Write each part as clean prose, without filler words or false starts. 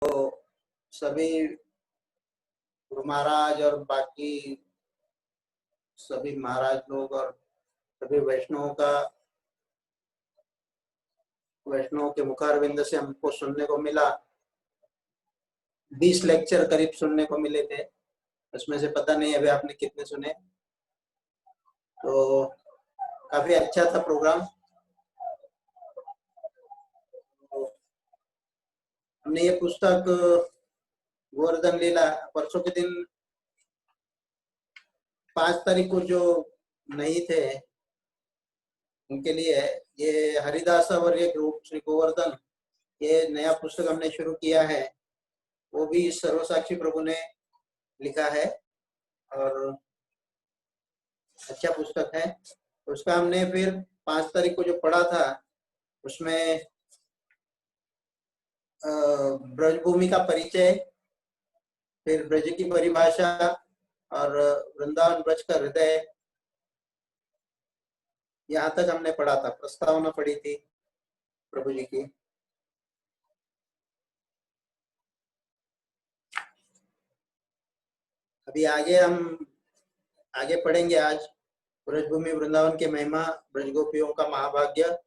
तो सभी गुरु महाराज और बाकी सभी महाराज लोग और सभी वैष्णवों के मुखारविंद से हमको सुनने को मिला। 20 लेक्चर करीब सुनने को मिले थे, उसमें से पता नहीं अभी आपने कितने सुने। तो काफी अच्छा था प्रोग्राम। तो हमने ये पुस्तक गोवर्धन लीला परसों के दिन 5 तारीख को जो नहीं थे उनके लिए ये हरिदास वर्य ग्रुप श्री गोवर्धन ये नया पुस्तक हमने शुरू किया है। वो भी सर्वसाक्षी प्रभु ने लिखा है और अच्छा पुस्तक है। उसका हमने फिर 5 तारीख को जो पढ़ा था उसमें ब्रजभूमि का परिचय, फिर ब्रज की परिभाषा और वृंदावन ब्रज का हृदय, यहाँ तक हमने पढ़ा था। प्रस्तावना पढ़ी थी प्रभु जी की। अभी हम आगे पढ़ेंगे आज ब्रजभूमि वृंदावन के महिमा, ब्रज गोपियों का महाभाग्य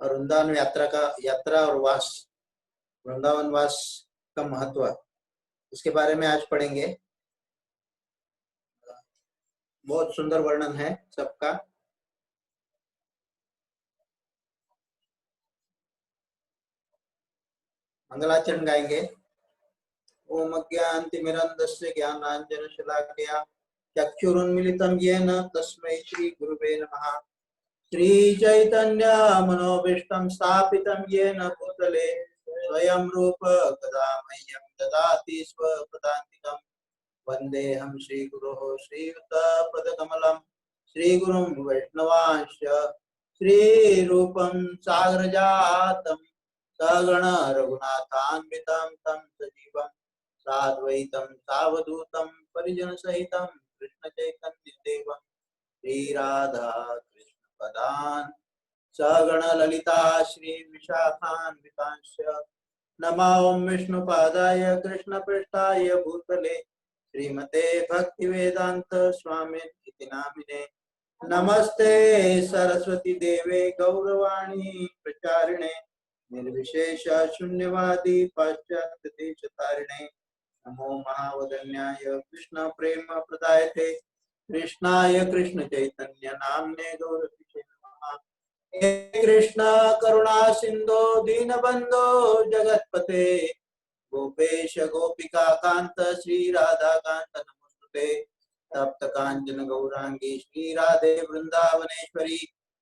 और वृंदावन यात्रा और वास, वृंदावन वास का महत्व, इसके बारे में आज पढ़ेंगे। बहुत सुंदर वर्णन है सबका। मंगलाचरण गाएंगे। ओम अज्ञानतिमिरन्धस्य ज्ञानाञ्जनशलाकया चक्षुरुन्मीलितं येन तस्मै श्रीगुरुवे नमः। श्रीचैतन्यमनोभीष्टं स्थापितं येन भूतले स्वयं रूप कदा मह्यं ददाति स्वपदान्तिकं। वन्देऽहं श्रीगुरोः श्रीयुतपदकमलं श्रीगुरुं वैष्णवांश्च श्रीरूपं साग्रजातं सगण रघुनाथान्वितं तं सजीवं साद्वैतं सावधूतं परिजनसहितं कृष्णचैतन्यदेवं श्रीराधा कृष्णपदान् सगण ललिता श्रीविशाखान्वितांश्च नमो विष्णुपादाय कृष्णपृष्ठाय भूतले श्रीमते भक्तिवेदांत स्वामिनिति नामिने। नमस्ते सरस्वती देवे गौरवाणी प्रचारिणे निर्विशेष शून्यवादी पाश्चात्य देशतारिणे। नमो महावदन्याय कृष्ण प्रेम प्रदायते कृष्णाय कृष्ण चैतन्य नामने गौरविषे नमः। हे कृष्ण करुणा सिंधो दीनबंधो जगतपते गोपेश गोपिका कांत श्री राधा कांत नमोस्तुते। तप्त कांचन गौरांगी श्री राधे वृंदावनेश्वरी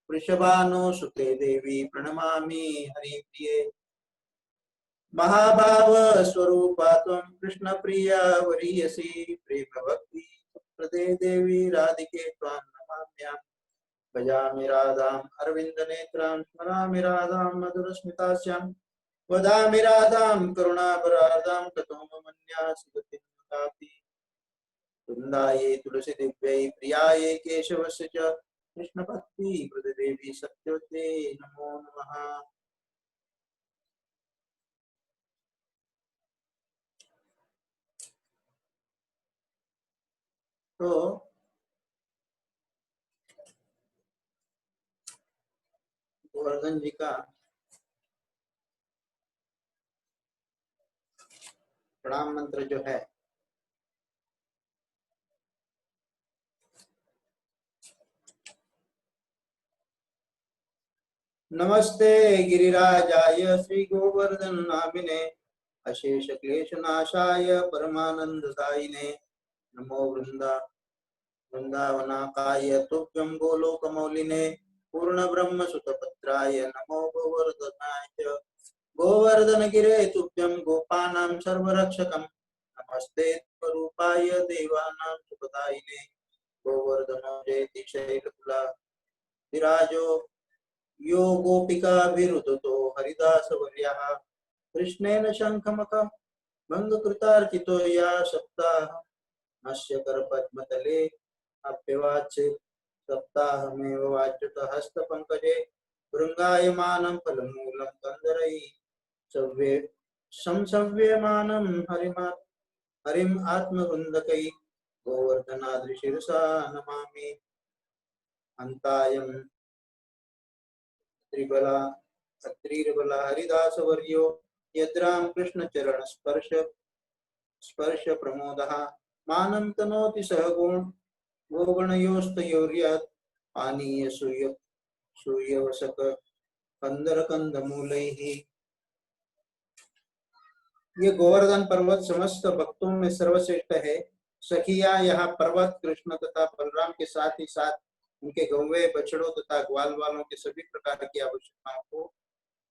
वृषभानुसुते देवी प्रणमामि हरिप्रिये। महाभाव स्वरूपा त्वं कृष्ण प्रिया वरीयसी प्रेम भक्ति प्रदे देवी राधिके त्वां नमाम्यहम्। भजामि राधाम् अरविंद नेत्रां स्मरामि राधां मधुरस्मितास्यां वदामि राधां करुणाभराधां ततो मन्यासि गतिं कापि। वृन्दाये तुलसी दिव्यै प्रियाये केशवस्य च कृष्ण भक्ति प्रदेवी सत्यवते नमो नमः। तो गोवर्धन जी का प्रणाम मंत्र जो है नमस्ते गिरिराजाय श्री गोवर्धन नामिने अशेष क्लेश नाशाय परमानंददायिने। नमो वृंदावनाकाय तुभ्यं गोलोकमौलिने पूर्ण ब्रह्म सुतपत्राय नमो गोवर्धनाय च। गोवर्धन गिरे तुभ्यं गोपानां सर्वरक्षकं नमस्ते स्वरूपाय देवानां सुखदायिने। गोवर्धनो जयति शैलकुला विराजो यो गोपिकाभिरुदतो हरिदासवर्यः। कृष्णेन शङ्खमख भङ्गकृतार्चितो या सप्ताह नश्य करपद्मतले अप्यवाच्य सप्ताहमेव वाच्युत हस्तपङ्कजे भृङ्गायमानं फलमूलं कन्दरैः संसव्यमानं हरिम आत्मवृंदकै गोवर्धनाद्रिशीर्षा नमामि अंतायं त्रिबला अत्रिर्बला हरिदास वर्यो यद्राम कृष्ण चरण स्पर्श प्रमोदः मानं तनोति सहगुण गोगणयोस्तयोर्यत् पानीय सूर्यवसक कंदर कंदमूलैः। ये गोवर्धन पर्वत समस्त भक्तों में सर्वश्रेष्ठ है। सखिया यह पर्वत कृष्ण तथा बलराम के साथ ही साथ उनके गौवे बछड़ों तथा ग्वाल वालों के सभी प्रकार की आवश्यकताओं को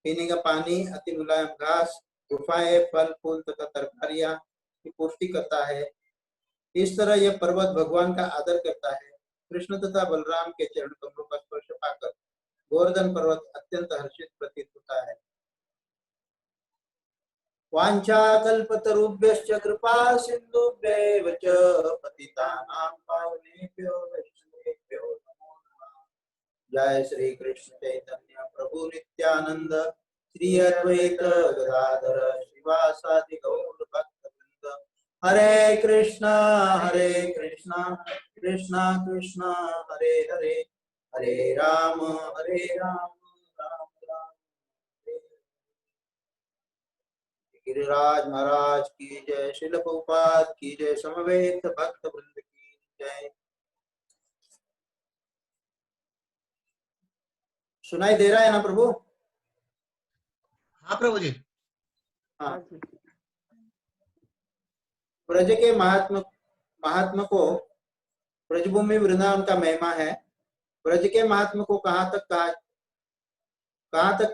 पीने का पानी, अति मुलायम घास, गुफाएं, फल फूल तथा तरकारियां की पूर्ति करता है। इस तरह यह पर्वत भगवान का आदर करता है। कृष्ण तथा बलराम के चरण कमलों का स्पर्श पाकर गोवर्धन पर्वत अत्यंत हर्षित प्रतीत होता है। वाञ्छाकल्पतरुभ्यश्च कृपा सिन्धुभ्यैव च पतितानां पावनेभ्यो वैष्णवेभ्यो नमो नमः। जय श्री कृष्ण चैतन्य प्रभु नित्यानंद श्री अद्वैत गदाधर श्रीवासादि गौर भक्तवृंद। हरे कृष्णा कृष्णा कृष्णा हरे हरे, हरे राम राम राम हरे। गिरिराज महाराज की जय, शिल प्रभुपाद की जय, समवेत भक्त वृंद की जय। सुनाई दे रहा है ना प्रभु? हाँ प्रभु जी। हाँ। ब्रज के महात्म को ब्रजभूमि वृंदावन का महिमा है। ब्रज के महात्म को कहाँ तक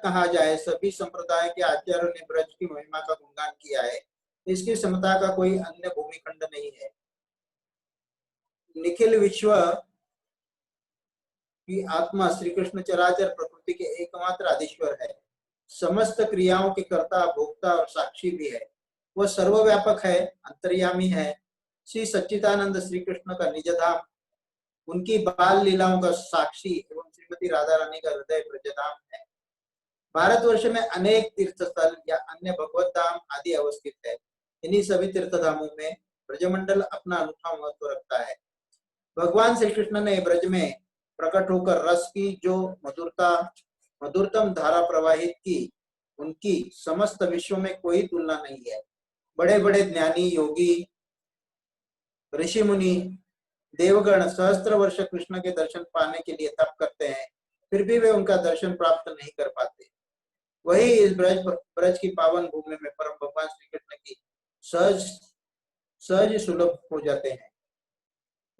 कहा जाए। सभी संप्रदाय के आचार्यों ने ब्रज की महिमा का गुणगान किया है। इसकी समता का कोई अन्य भूमिखंड नहीं है। निखिल विश्व की आत्मा श्री कृष्ण चराचर प्रकृति के एकमात्र आदिश्वर है। समस्त क्रियाओं के कर्ता, भोक्ता और साक्षी भी है। वह सर्वव्यापक है, अंतर्यामी है। श्री सच्चिदानंद श्री कृष्ण का निज धाम, उनकी बाल लीलाओं का साक्षी एवं श्रीमती राधा रानी का हृदय ब्रजधाम है। भारतवर्ष में अनेक तीर्थ स्थल या अन्य भगवत धाम आदि अवस्थित है। इन्हीं सभी तीर्थ धामों में ब्रजमंडल अपना अनूठा महत्व रखता है। भगवान श्री कृष्ण ने ब्रज में प्रकट होकर रस की जो मधुरतम धारा प्रवाहित की, उनकी समस्त विश्व में कोई तुलना नहीं है। बड़े बड़े ज्ञानी, योगी, ऋषि मुनि, देवगण सहस्त्र वर्ष कृष्ण के दर्शन पाने के लिए तप करते हैं, फिर भी वे उनका दर्शन प्राप्त नहीं कर पाते। वही इस ब्रज की पावन भूमि में परम भगवान श्री कृष्ण की सहज सुलभ हो जाते हैं।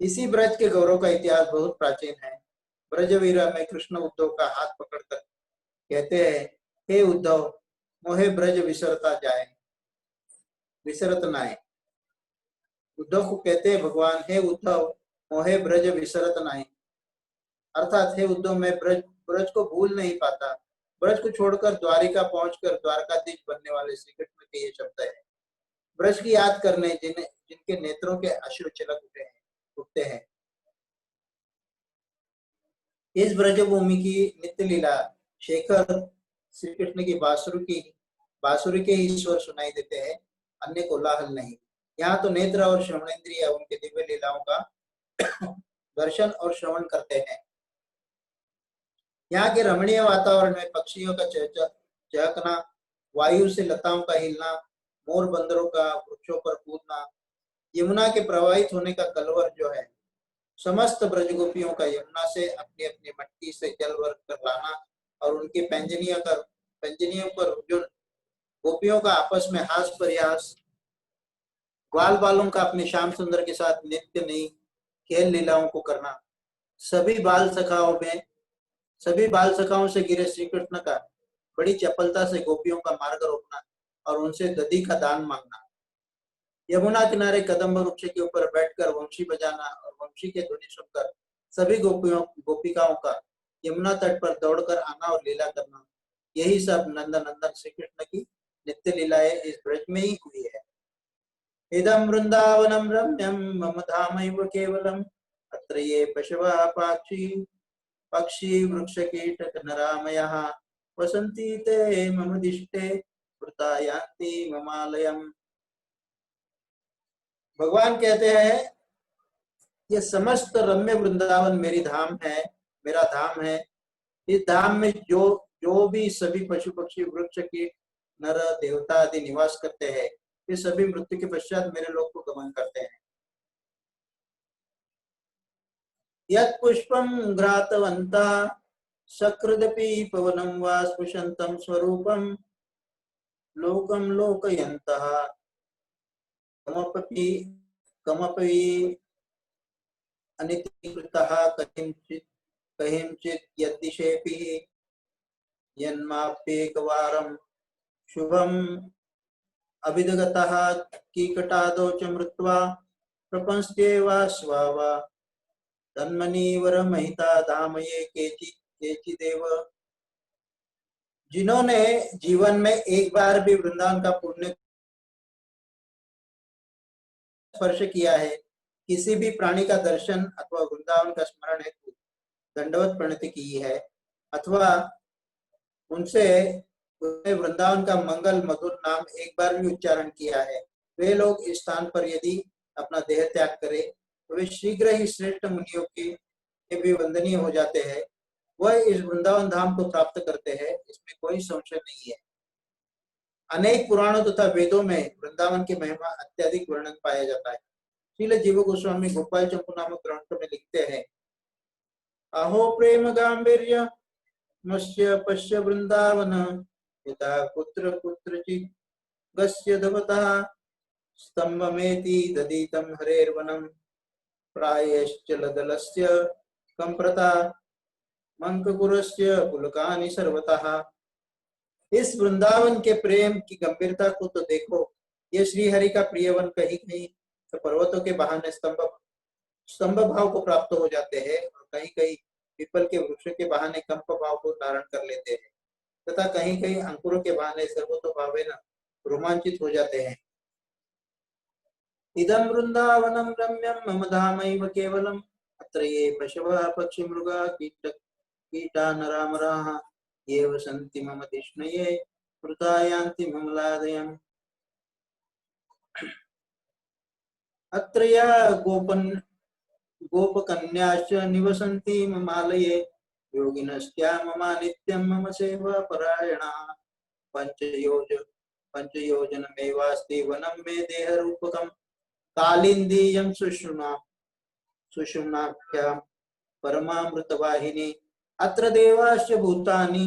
इसी ब्रज के गौरव का इतिहास बहुत प्राचीन है। ब्रजवीरा में कृष्ण उद्धव का हाथ पकड़कर कहते हैं, हे उद्धव, मोहे ब्रज विसरत नाय। उद्धव को कहते हैं भगवान, हे उद्धव, मोहे ब्रज विसरत नाय, अर्थात हे उद्धव, मैं ब्रज को भूल नहीं पाता। ब्रज को छोड़कर द्वारिका पहुंचकर द्वारकाधीश बनने वाले श्री कृष्ण के ये शब्द है। ब्रज की याद करने जिनके नेत्रों के अश्रु छलक उठते हैं। इस ब्रजभूमि की नित्य लीला शेखर श्री कृष्ण की बांसुरी के ही स्वर सुनाई देते हैं, अन्य कोलाहल नहीं। यहाँ तो नेत्र और श्रवणेन्द्रिय उनके दिव्य लीलाओं का दर्शन और श्रवण करते हैं। यहाँ के रमणीय वातावरण में पक्षियों का चहकना, वायु से लताओं का हिलना, मोर बंदरों का वृक्षों पर कूदना, यमुना के प्रवाहित होने का कलवर जो है, समस्त ब्रजगोपियों का यमुना से अपनी अपनी मटकी से जल भर कर लाना और उनके पैंजनियों पर जो गोपियों का आपस में हास परिहास, ग्वाल बालों का अपने श्याम सुंदर के साथ नित्य नई खेल लीलाओं को करना, सभी बाल सखाओं से गिरे श्री कृष्ण का बड़ी चपलता से गोपियों का मार्ग रोकना और उनसे दधी का दान मांगना, यमुना किनारे कदम्ब वृक्ष के ऊपर बैठकर वंशी बजाना और वंशी के ध्वनि सुनकर सभी गोपिकाओं का यमुना तट पर दौड़कर आना और लीला करना, यही सब नंदन श्री कृष्ण की नित्य लीलाएं इस ब्रज में ही हुई है। इदं वृंदावनम रम्यम मम धामैव केवलम अत्र ये पशवः पक्षी वृक्ष कीटक नरामयः वसन्ति ते मम दिष्टे वृता यान्ति ममालयम। भगवान कहते हैं ये समस्त रम्य वृंदावन मेरी धाम है, मेरा धाम है। इस धाम में जो जो भी सभी पशु पक्षी वृक्ष कीट नर देवता आदि निवास करते हैं, ये सभी मृत्यु के पश्चात मेरे लोक को गमन करते हैं। यत् पुष्पं घ्रातवन्तः सकृदपि पवनं वा स्पृशन्तं स्वरूपं लोकं लोकयन्तः कमपि कमपि अनितिकृतः कथंचित् कहिंचित् यद्दिशेऽपि यन्माप्येकवारं शुभम् अभिदगतः कीकटादौ च मृत्वा प्रपंस्येवाश्वावा तन्मनीवर महिता धामये केचिदेव। जिन्होंने जीवन में एक बार भी वृंदावन का पुण्य स्पर्श किया है, किसी भी प्राणी का दर्शन अथवा वृंदावन का स्मरण हेतु दंडवत प्रणति की है, अथवा उनसे वृंदावन का मंगल मधुर नाम एक बार भी उच्चारण किया है, वे लोग इस स्थान पर यदि अपना देह त्याग करे तो वे शीघ्र ही श्रेष्ठ मुनियों के भी वंदनीय हो जाते हैं। वह इस वृंदावन धाम को प्राप्त करते हैं, इसमें कोई संशय नहीं है। अनेक पुराणों तथा वेदों में वृंदावन की महिमा अत्यधिक वर्णन पाया जाता है। श्रील जीव गोस्वामी गोपाल चंपू नामक ग्रंथ में लिखते हैं, अहो प्रेम गांभीर्य मत्स्य पश्य वृंदावन यथा पुत्र पुत्रचित् गस्य धवतः स्तंभमेति दधितं हरेर्वनं प्रायश्चलदलस्य कंप्रता मंककुरस्य पुलकानि सर्वतः। इस वृंदावन के प्रेम की गंभीरता को तो देखो, ये श्री हरि का प्रियवन कहीं कहीं तो पर्वतों के बहाने स्तंभ भाव को प्राप्त हो जाते हैं और कहीं कहीं पीपल के वृक्ष के बहाने कंप भाव को धारण कर लेते हैं, तथा कहीं कहीं अंकुरों के बहाने सर्वतो भावेन रोमांचित हो जाते हैं। इदं वृंदावनं रम्यं मम धामैव केवलम् अत्र ये पशवः पक्षी मृगा कीटा नरामराः ये वसन्ति मम तिष्णये वृथा यान्ति ममलादयम्। अत्र या गोपकन्याश्च निवसन्ति ममालये योगिनस्त्या ममा नित्यं मम सेवा परायणाः पंचयोजनमेवास्ति वनं मे देहरूपकम् कालिन्दीयं सुषुम्नाख्यां परमामृतवाहिनी अत्र देवाश्च भूतानि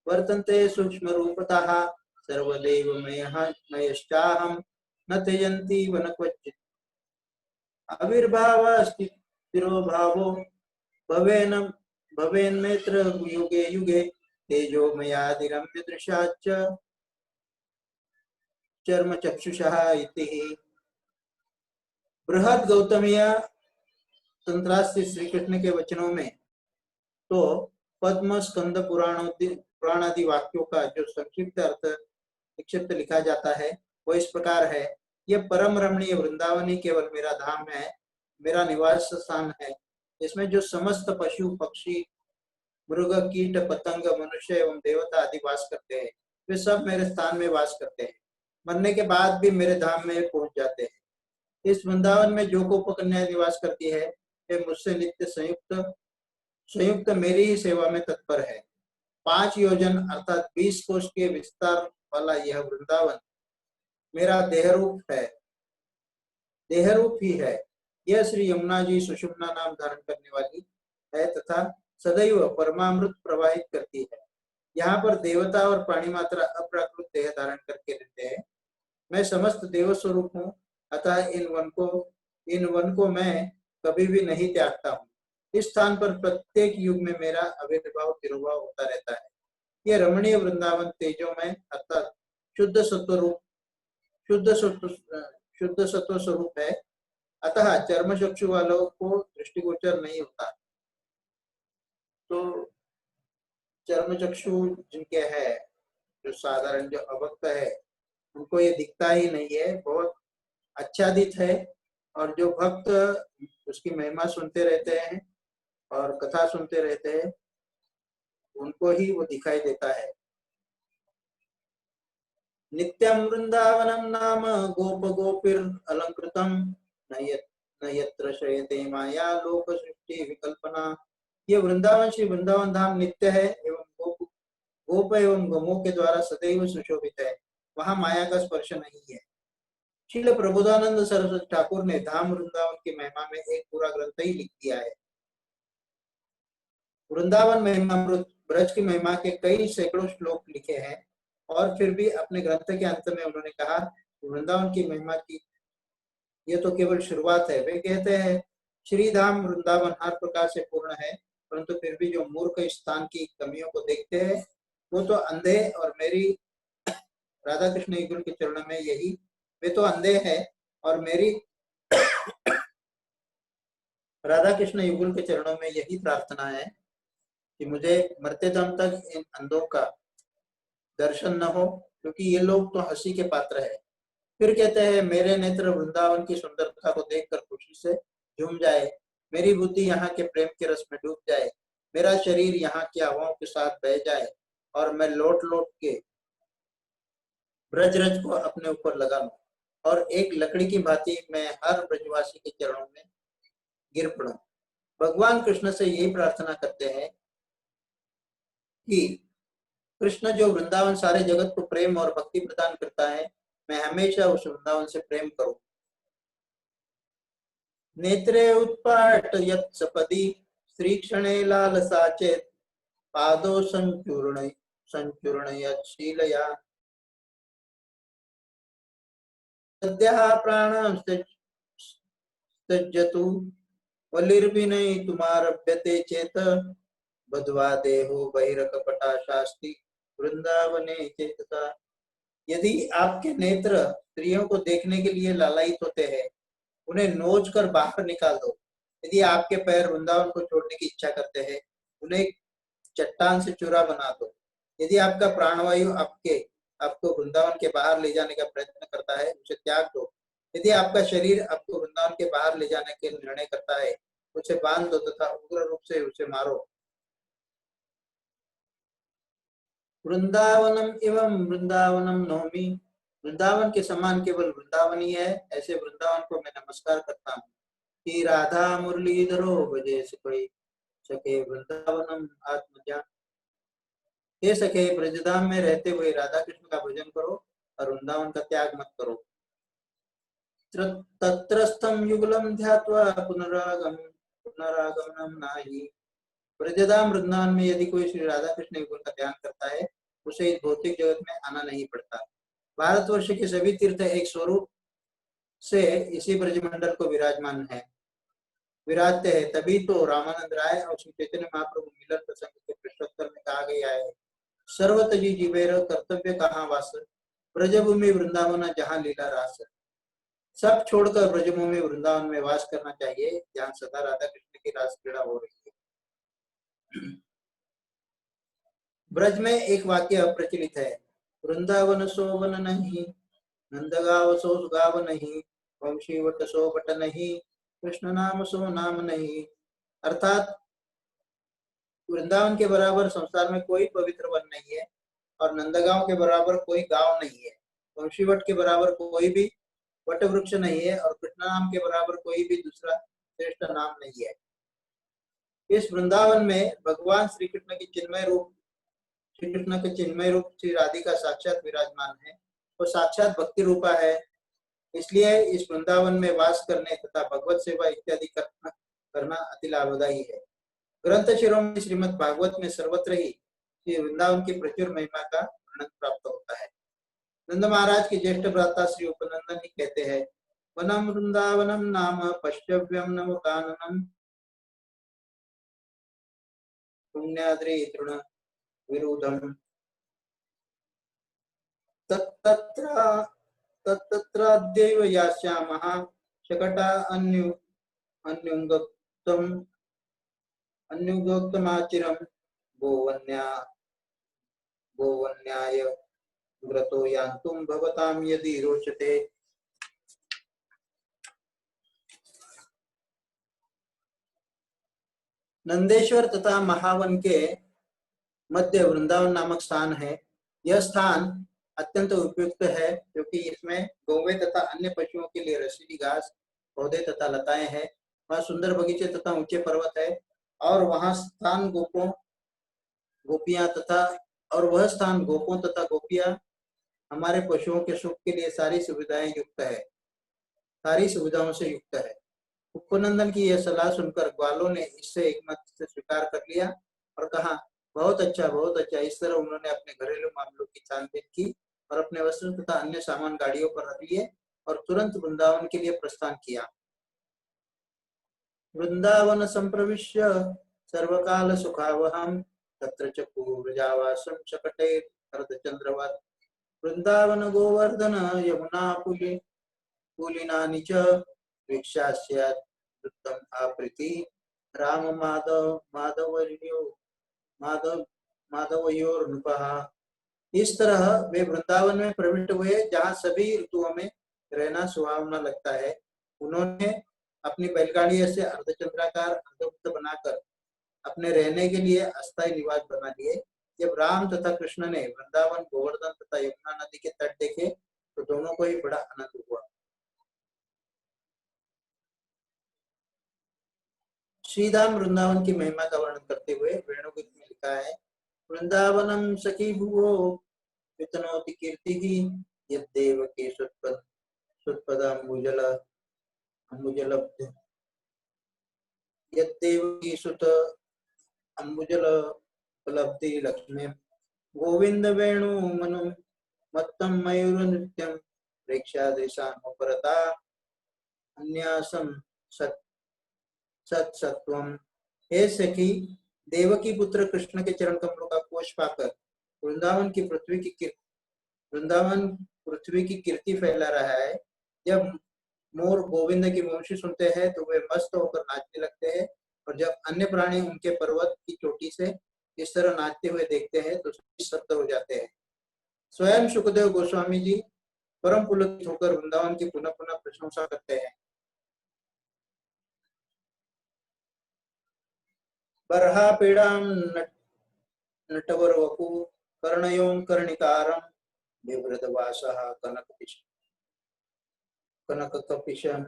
वर्तन्ते सूक्ष्मरूपतः सर्वदेवमयश्चाहं न त्यजन्ति वन क्वचित् आविर्भावास्ति तिरोभावो भवेन्मेत्र युगे युगे तेजो मयादिरम्य दृशाच्च चर्म चक्षुषः इति। बृहद गौतमीय तंत्रास्ति श्री कृष्ण के वचनों में तो पद्म स्कंद पुराणादि वाक्यों का जो संक्षिप्त अर्थ विक्षिप्त लिखा जाता है वो इस प्रकार है, यह परम रमणीय वृंदावन ही केवल मेरा धाम है, मेरा निवास स्थान है। इसमें जो समस्त पशु पक्षी मृग कीट पतंग मनुष्य एवं देवता आदि वास करते हैं, वे सब मेरे स्थान में वास करते हैं, मरने के बाद भी मेरे धाम में पहुंच जाते हैं। इस वृंदावन में जो गोपकन्या निवास करती है वे मुझसे नित्य संयुक्त मेरी ही सेवा में तत्पर है। 5 योजन अर्थात 20 कोष के विस्तार वाला यह वृंदावन मेरा देहरूप ही है। यह श्री यमुना जी सुषुम्ना नाम धारण करने वाली है तथा सदैव परमामृत प्रवाहित करती है। यहाँ पर देवता और प्राणी मात्रा अप्राकृत देह धारण करके रहते हैं। मैं समस्त देव स्वरूप हूँ, अतः इन वन को मैं कभी भी नहीं त्यागता हूँ। इस स्थान पर प्रत्येक युग में मेरा आविर्भाव तिरोभाव होता रहता है। यह रमणीय वृंदावन तेजो में अर्थात शुद्ध सत्व स्वरूप है, अतः चर्म चक्षु वालों को दृष्टिगोचर नहीं होता। तो चर्म चक्षु जिनके है, जो साधारण जो अभक्त है, उनको ये दिखता ही नहीं है, बहुत आच्छादित है। और जो भक्त उसकी महिमा सुनते रहते हैं और कथा सुनते रहते हैं, उनको ही वो दिखाई देता है। नित्यं वृंदावनम नाम गोप गोपीर अलंकृतम न यत्र शयते माया लोक सृष्टि विकल्पना। ये वृंदावन श्री वृंदावन धाम नित्य है एवं गोप एवं गमों के द्वारा सदैव सुशोभित है। वहां माया का स्पर्श नहीं है। श्रील प्रबोधानंद सरस्वती ठाकुर ने धाम वृंदावन की महिमा में एक पूरा ग्रंथ ही लिख दिया है। वृंदावन महिमामृत ब्रज की महिमा के कई सैकड़ों श्लोक लिखे हैं और फिर भी अपने ग्रंथ के अंत में उन्होंने कहा वृंदावन की महिमा की ये तो केवल शुरुआत है। वे कहते हैं श्री धाम वृंदावन हर प्रकार से पूर्ण है, परंतु फिर भी जो मूर्ख स्थान की कमियों को देखते हैं वो तो अंधे और मेरी राधा कृष्ण युगल के चरणों में यही वे तो अंधे हैं और मेरी राधा कृष्ण युगल के चरणों में यही प्रार्थना है कि मुझे मरते दम तक इन अंधों का दर्शन न हो, क्योंकि ये लोग तो हंसी के पात्र है। फिर कहते हैं मेरे नेत्र वृंदावन की सुंदरता को देखकर खुशी से झूम जाए, मेरी बुद्धि यहाँ के प्रेम के रस में डूब जाए, मेरा शरीर यहाँ की हवाओं के साथ बह जाए और मैं लौट लौट के ब्रज रज को अपने ऊपर लगा लूं और एक लकड़ी की भांति मैं हर ब्रजवासी के चरणों में गिर पड़ूं। भगवान कृष्ण से यही प्रार्थना करते हैं कि कृष्ण जो वृंदावन सारे जगत को प्रेम और भक्ति प्रदान करता है, मैं हमेशा उस वृंदावन से प्रेम करूं। नेत्रे उत्पाट यत् सपदि श्री क्षणे लालसा चेत पादो संचूर्ण शीलया सद्यः प्राणं त्यजतु वलिर्विनय तुमारभ्यते चेत बद्वा देहो बहिरकपटा शास्ति वृंदावने चेतता। यदि आपके नेत्र स्त्रियों को देखने के लिए लालायित होते हैं, उन्हें नोच कर बाहर निकाल दो। यदि आपके पैर वृंदावन को छोड़ने की इच्छा करते हैं, उन्हें चट्टान से चूरा बना दो। यदि आपका प्राणवायु आपको वृंदावन के बाहर ले जाने का प्रयत्न करता है, उसे त्याग दो। यदि आपका शरीर आपको वृंदावन के बाहर ले जाने के निर्णय करता है, उसे बांध दो तथा उग्र रूप से उसे मारो। वृंदावनम एवं वृंदावनम नौमी, वृंदावन के समान केवल वृंदावन ही है, ऐसे वृंदावन को मैं नमस्कार करता हूँ। कि राधा मुरलीधरो भजे सके वृंदावनम आत्मज्ञान। हे सखे, ब्रजधाम में रहते हुए राधा कृष्ण का भजन करो और वृंदावन का त्याग मत करो। तत्रस्थम युगलम ध्यात्वा पुनरागमनम नाही। ब्रजधाम वृंदावन में यदि कोई श्री राधा कृष्ण युगल का ध्यान करता है, उसे इस भौतिक जगत में आना नहीं पड़ता। भारतवर्ष के सभी तीर्थ एक स्वरूप से इसी ब्रजमंडल को विराजते हैं। तभी तो रामानंद राय और श्री चैतन्य महाप्रभु मिलन प्रसंग के प्रश्नोत्तर में कहा गया है सर्वतजी जीवेर कर्तव्य कहाँ वास, ब्रजभूमि वृंदावन जहाँ लीला रास। सब छोड़कर ब्रजभूमि वृंदावन में वास करना चाहिए, जहाँ सदा राधा कृष्ण की रास क्रीड़ा हो रही है। ब्रज में एक वाक्य प्रचलित है, वृंदावन सोवन नहीं, नंदगांव सो गाव नहीं, वंशीवट सो बट नहीं, कृष्ण नाम सो नाम नहीं। अर्थात वृंदावन के बराबर संसार में कोई पवित्र वन नहीं है और नंदगांव के बराबर कोई गांव नहीं है, वंशीवट के बराबर कोई भी वट वृक्ष नहीं है और कृष्ण नाम के बराबर कोई भी दूसरा श्रेष्ठ नाम नहीं है। इस वृंदावन में भगवान श्री कृष्ण के चिन्मय रूप श्री राधिका साक्षात विराजमान है, वो साक्षात भक्ति रूपा है। इसलिए इस वृंदावन में वास करने तथा भगवत सेवा इत्यादि करना अति लाभदायी है। ग्रंथ शिरोमणि श्रीमद् भागवत में सर्वत्र ही श्री वृंदावन की प्रचुर महिमा का वर्णन प्राप्त होता है। नंद महाराज के ज्येष्ठ भ्राता श्री उपनंदन ही कहते हैं, वनम वृंदावनम नाम पश्यव्यम नव काननम पुण्याद्रि तृण विरुद्धम तत्राद्यैव यास्यामः शकटा अन्युगोक्तमाचिरं गोवन्याय व्रतो यान्तुं भवतां यदि रोचते। नंदेश्वर तथा महावन के मध्य वृंदावन नामक स्थान है। यह स्थान अत्यंत उपयुक्त है, क्योंकि इसमें गौवे तथा अन्य पशुओं के लिए रसीली घास, पौधे तथा लताएं हैं। वहाँ सुंदर बगीचे तथा ऊंचे पर्वत है, और वहाँ स्थान गोपों गोपियां तथा और वह स्थान गोपों तथा गोपियां हमारे पशुओं के सुख के लिए सारी सुविधाओं से युक्त है। उपनंदन की यह सलाह सुनकर ग्वालों ने इससे एकमत से स्वीकार कर लिया और कहा, बहुत अच्छा, बहुत अच्छा। इस तरह उन्होंने अपने घरेलू मामलों की छानबीन की और अपने वस्त्र तथा अन्य सामान गाड़ियों पर रख लिए और तुरंत वृंदावन के लिए प्रस्थान किया। वृंदावन संप्रविश्य सर्वकाल सुखावहम तत्र च पूर्वजावासं शकटे अर्धचंद्रवत् वृंदावन गोवर्धन यमुना पुलिनानि च वीक्षास्यात् वृत्तम् आप्रीति राम माधव माधवयोर्नृपः। इस तरह वे वृंदावन में प्रविष्ट हुए, जहाँ सभी ऋतुओं में रहना सुहावना लगता है। उन्होंने अपनी बैलगाड़ियों से अर्धचंद्राकार अर्धवृत्त बनाकर अपने रहने के लिए अस्थायी निवास बना लिए। जब राम तथा कृष्ण ने वृंदावन, गोवर्धन तथा यमुना नदी के तट देखे तो दोनों को ही बड़ा आनंद हुआ। श्रीधाम वृंदावन की महिमा का वर्णन करते हुए वेणुगीत में लिखा है, वृंदावनम सखी भुवो वितनोति कीर्तिः यद्देवकी सुतपद अम्बुजलब्ध यद्देवकी सुत अम्बुजलब्धि लक्ष्मी गोविंद वेणु मनु मत्तम मयूर नृत्यम प्रेक्षादेशानुपरता अन्यासम सत्सत्वम। हे सखी, देवकी पुत्र कृष्ण के चरण कमलों का कोष पाकर वृंदावन पृथ्वी की कीर्ति फैला रहा है। जब मोर गोविंद की वंशी सुनते हैं तो वे मस्त होकर नाचने लगते हैं, और जब अन्य प्राणी उनके पर्वत की चोटी से इस तरह नाचते हुए देखते हैं तो स्तब्ध हो जाते हैं। स्वयं सुखदेव गोस्वामी जी परम पुलकित होकर वृंदावन की पुनः पुनः प्रशंसा करते हैं। बरहा पीड़ाम नटवर वपु कर्णयों कर्णिकारम बिभ्रदवासः कनक कपिशम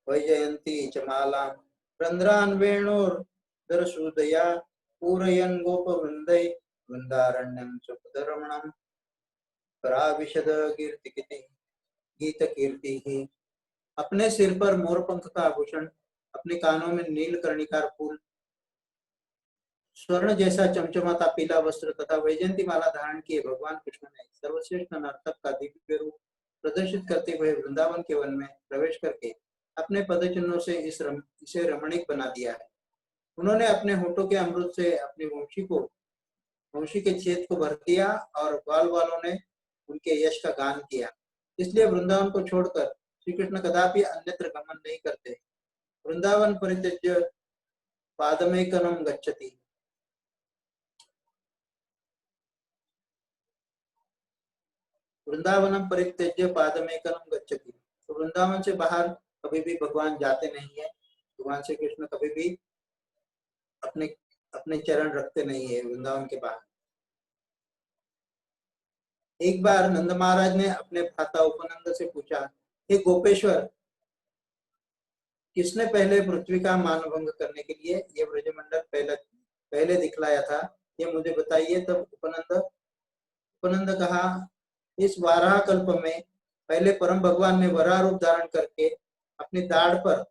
वैजयंती च मालां रंध्रान वेणुर्दरसूदया पूरयन् गोपवृंदै वृंदारण्यं सुखदरमणं पराविशद गीत कीर्ति। अपने सिर पर मोरपंख का आभूषण, अपने कानों में नील कर्णिकार फूल, स्वर्ण जैसा चमचमाता पीला वस्त्र तथा वैजयंती माला धारण किए भगवान कृष्ण ने सर्वश्रेष्ठ नर्तक का दिव्य रूप प्रदर्शित करते हुए वृंदावन के वन में प्रवेश करके अपने पदचिन्हों से इसे रमणीक बना दिया है। उन्होंने अपने होठों के अमृत से अपनी वंशी के छेद को भर दिया और ग्वाल वालों ने उनके यश का गान किया। इसलिए वृंदावन को छोड़कर श्री कृष्ण कदापि अन्यत्र गमन नहीं करते। वृंदावन परित्यज्य पादमेकनम गच्छति। वृंदावनम परित्यज्य पादमेकनम गच्छति। तो वृंदावन से बाहर कभी भी भगवान जाते नहीं है। भगवान श्री कृष्ण कभी भी अपने अपने चरण रखते नहीं है वृंदावन के बाहर। एक बार नंद महाराज ने अपने भ्राता उपनंद से पूछा, हे गोपेश्वर, किसने पहले पृथ्वी का मानभंग करने के लिए यह ब्रजमंडल पहले दिखलाया था, ये मुझे बताइए। तब उपनंद कहा, इस वाराह कल्प में पहले परम भगवान ने वराह रूप धारण करके अपनी दाढ़ पर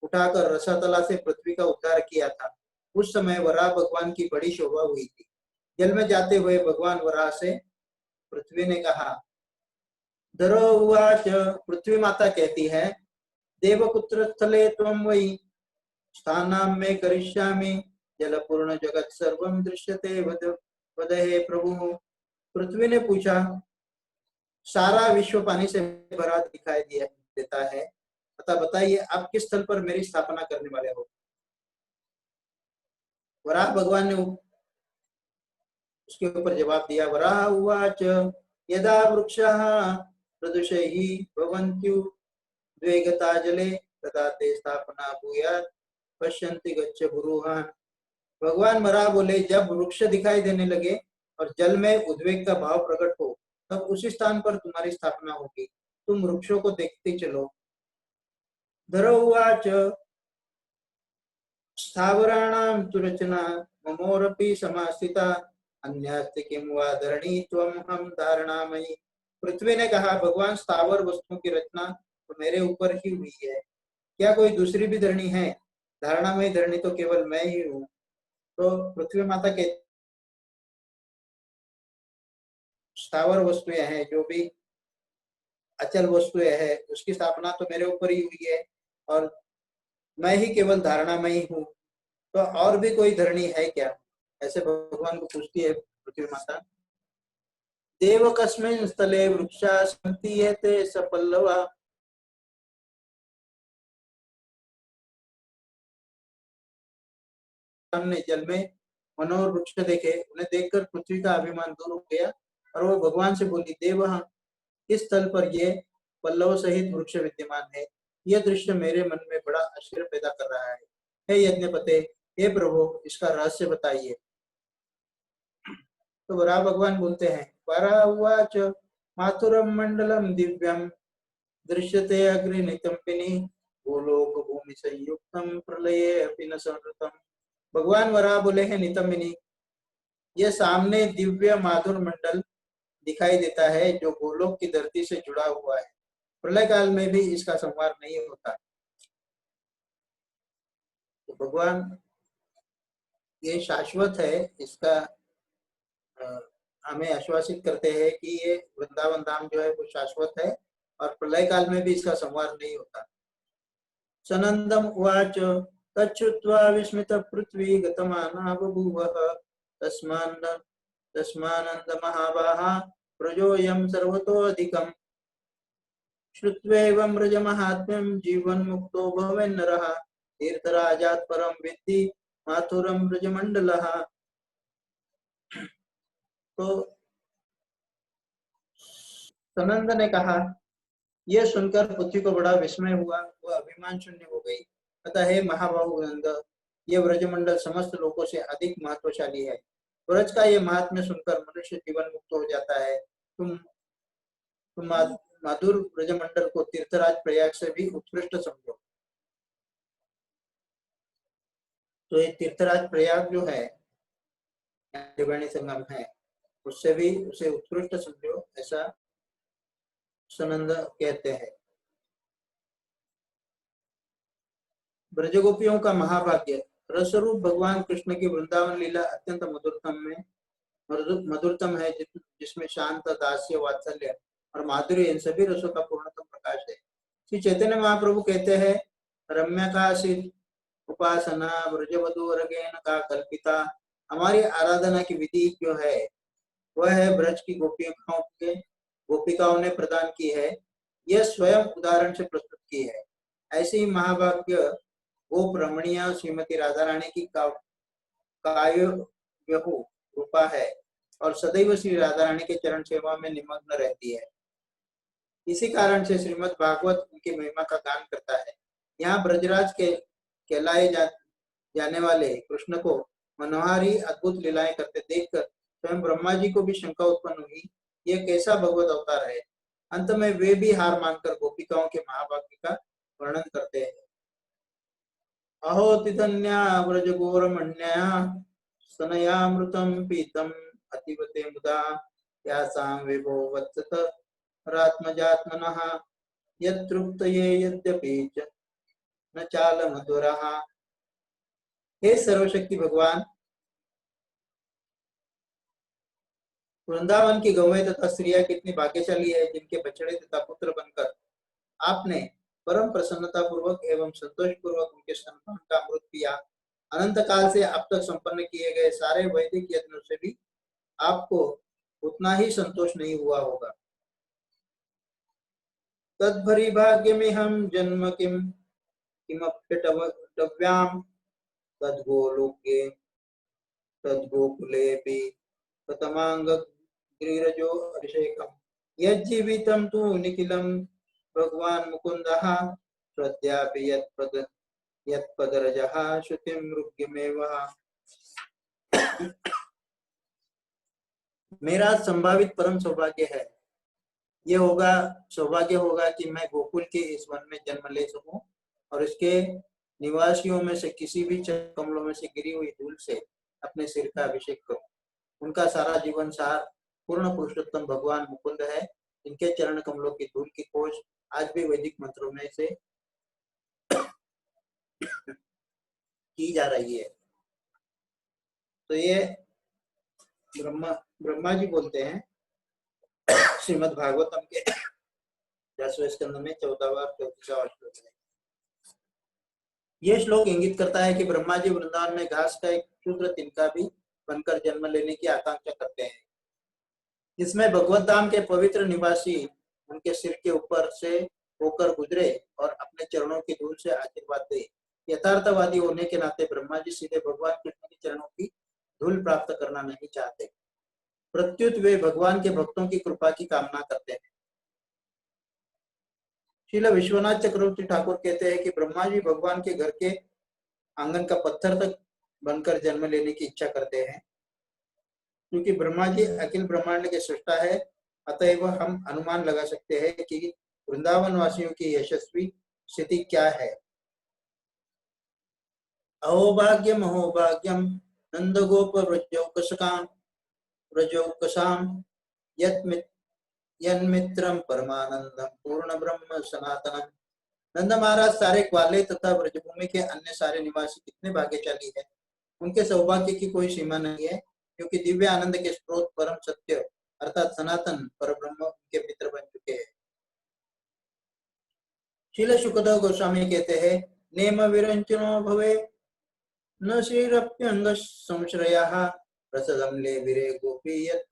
उठाकर रसातला से पृथ्वी का उद्धार किया था। उस समय वराह भगवान की बड़ी शोभा हुई थी। जल में जाते हुए भगवान वराह से पृथ्वी ने कहा, धरो उवाच, पृथ्वी माता कहती है, देवपुत्र स्थले त्वं वै स्थानं मे करिष्यामि जलपूर्ण जगत सर्वं दृश्यते वद हे प्रभु। पृथ्वी ने पूछा, सारा विश्व पानी से भरा दिखाई देता है, अतः बताइए आप किस स्थल पर मेरी स्थापना करने वाले हो। वराह भगवान ने उसके ऊपर जवाब दिया, वराह उवाच, यदा वृक्षाः प्रदुषैः भवन्त्युद्वेगता जले तदा ते स्थापना भूयात् पश्यन्ति गच्छ गुरुहान्। भगवान वराह बोले, जब वृक्ष दिखाई देने लगे और जल में उद्वेग का भाव प्रकट हो, तब उसी स्थान पर तुम्हारी स्थापना होगी, तुम वृक्षों को देखते चलो। धरो उवाच स्थावराणां तु रचना ममोरपि समास्थिता अन्यास्ति किं वा धरणी त्वं हम धारणामयी। पृथ्वी ने कहा, भगवान स्थावर वस्तुओं की रचना तो मेरे ऊपर ही हुई है, क्या कोई दूसरी भी धरणी है? धारणामयी धरणी तो केवल मैं ही हूँ। तो पृथ्वी माता के स्थावर वस्तुएं हैं, जो भी अचल वस्तुएं है, उसकी स्थापना तो मेरे ऊपर ही हुई है और मैं ही केवल धारणामयी हूँ। तो और भी कोई धरणी है क्या? ऐसे भगवान को पूछती है पृथ्वी माता। देव कस्मिन् स्थले वृक्षा सन्ति एते सपल्लवा। हमने जल में मनोहर वृक्ष देखे, उन्हें देखकर पृथ्वी का अभिमान दूर हो गया और वो भगवान से बोली, देव किस स्थल पर ये पल्लव सहित वृक्ष विद्यमान है? यह दृश्य मेरे मन में बड़ा आश्चर्य पैदा कर रहा है। हे यज्ञपते, हे प्रभु, इसका रहस्य बताइए। तो वराह भगवान बोलते हैं, वराह उवाच माथुरम मंडलम दिव्यम दृश्यते अग्नि नितंपिनी गोलोक भूमि संयुक्तम प्रलये अपि न संवृतम। भगवान वराह बोले हैं, नितंबिनी, ये सामने दिव्य माधुर मंडल दिखाई देता है जो गोलोक की धरती से जुड़ा हुआ है। प्रलय काल में भी इसका संहार नहीं होता। तो भगवान ये शाश्वत है, इसका हमें आश्वासित करते हैं कि ये वृंदावन धाम जो है वो शाश्वत है और प्रलय काल में भी इसका संहार नहीं होता। सनंदम उवाच तच्छ्रुत्वा विस्मित पृथ्वी गतमाना बभूवः तस्मानंद महाबाहा प्रजोयम सर्वतोऽधिकम् श्रुत्वैवं व्रजमाहात्म्यं जीवन्मुक्तो भवेन्नरः तीर्थराजात् परं विद्धि माथुरं व्रजमंडलः। तो सनंद ने कहा, यह सुनकर पृथ्वी को बड़ा विस्मय हुआ, वह अभिमान शून्य हो गई। अतः हे महाबाहु नंद, यह व्रजमंडल समस्त लोगों से अधिक महत्वशाली है। व्रज का यह महात्म्य सुनकर मनुष्य जीवन मुक्त हो जाता है। तुम मधुर व्रजमंडल को तीर्थराज प्रयाग से भी उत्कृष्ट समझो। तो ये तीर्थराज प्रयाग जो है, त्रिवेणी संगम है, उससे भी उसे उत्कृष्ट समझो, ऐसा सनंद कहते हैं। ब्रजगोपियों का महाभाग्य। रसरूप भगवान कृष्ण की वृंदावन लीला अत्यंत मधुरतम है, जिसमें शांत, दास्य, वात्सल्य और माधुर्य इन सभी रसों का पूर्णतम प्रकाश है। श्री चैतन्य महाप्रभु कहते हैं, रम्य का सिद्ध उपासना ब्रजवधूवरगेन का कल्पिता। हमारी आराधना की विधि जो है वह है ब्रज की गोपिकाओं ने प्रदान की है, यह स्वयं उदाहरण से प्रस्तुत की है। ऐसी महाभाग्य गोप रमणीय श्रीमती राधा रानी की काव्यहु रूपा है और सदैव श्री राधा रानी के चरण सेवा में निमग्न रहती है। इसी कारण से श्रीमद् भागवत उनकी महिमा का गान करता है। यहाँ ब्रजराज के कहलाए जाने वाले कृष्ण को मनोहारी अद्भुत लीलाएं करते देखकर स्वयं ब्रह्मा जी को भी शंका उत्पन्न हुई, यह कैसा भगवत अवतार है। अंत में वे भी हार मानकर गोपिकाओं के महाभाग्य का वर्णन करते हैं। अहोति धन्या व्रज घोरमण्या स्तनयामृतं पीतम अतिवते मुदा यासां विभो वत्सत रात्मजात्मनः यत्तृप्तये यद्यपि च न चाल मधुरः। हे सर्वशक्ति भगवान, वृंदावन की गौएं तथा स्त्रियां कितनी भाग्यशाली है, जिनके बछड़े तथा पुत्र बनकर आपने परम प्रसन्नता पूर्वक एवं संतोष पूर्वक उनके स्तनपान का अमृत पिया। अनंत काल से अब तक संपन्न किए गए सारे वैदिक यत्नों से भी आपको उतना ही संतोष नहीं हुआ होगा। तद्भरी भाग्य में हम जन्म किमप्यटव्याम तद्गोलोके तद्गोकुलेऽपि कतमांगग्रीरजो अभिषेकम् यज्जीवितं तु निखिलं भगवान् मुकुन्दः प्रद्यापि यत्पदरजः श्रुतिं मृग्यमेवः। मेरा संभावित परम सौभाग्य है ये होगा, सौभाग्य होगा कि मैं गोकुल के इस वन में जन्म ले सकूं और इसके निवासियों में से किसी भी चरण कमलों में से गिरी हुई धूल से अपने सिर का अभिषेक करूं। उनका सारा जीवन सार पूर्ण पुरुषोत्तम भगवान मुकुंद है। इनके चरण कमलों की धूल की खोज आज भी वैदिक मंत्रों में से की जा रही है। तो ये ब्रह्मा ब्रह्मा जी बोलते हैं श्रीमद् भागवतम के 10वें स्कंद में 14वां और 34वां श्लोक है। ये श्लोक इंगित करता है कि ब्रह्मा जी वृंदावन में घास का एक क्षुद्र तिनका भी बनकर जन्म लेने की आकांक्षा करते हैं। इसमें भगवत धाम के पवित्र निवासी उनके सिर के ऊपर से होकर गुजरे और अपने चरणों की धूल से आशीर्वाद दे। यथार्थवादी होने के नाते ब्रह्मा जी सीधे भगवान कृष्ण के चरणों की धूल प्राप्त करना नहीं चाहते, प्रत्युत वे भगवान के भक्तों की कृपा की कामना करते हैं। श्रील विश्वनाथ चक्रवर्ती ठाकुर कहते हैं कि ब्रह्मा जी भगवान के घर के आंगन का पत्थर तक बनकर जन्म लेने की इच्छा करते हैं। क्योंकि ब्रह्मा जी अखिल ब्रह्मांड के सृष्टा है, अतएव हम अनुमान लगा सकते हैं कि वृंदावन वासियों की यशस्वी स्थिति क्या है। अहोभाग्यम अहोभाग्यम नंद गोप व्रजौकसाम यन्मित्रम परमानंदम पूर्ण ब्रह्म सनातनम। नंद महाराज सारे ग्वाले तथा ब्रजभूमि के अन्य सारे निवासी कितने भाग्यशाली है। उनके सौभाग्य की कोई सीमा नहीं है, क्योंकि दिव्य आनंद के स्रोत परम सत्य अर्थात सनातन परब्रह्म उनके मित्र बन चुके हैं। शील शुकदेव गोस्वामी कहते हैं, नेम विरंचनो भवे न श्रीरप्यंग संश्रयः रसदम ले विरे गोपी यत्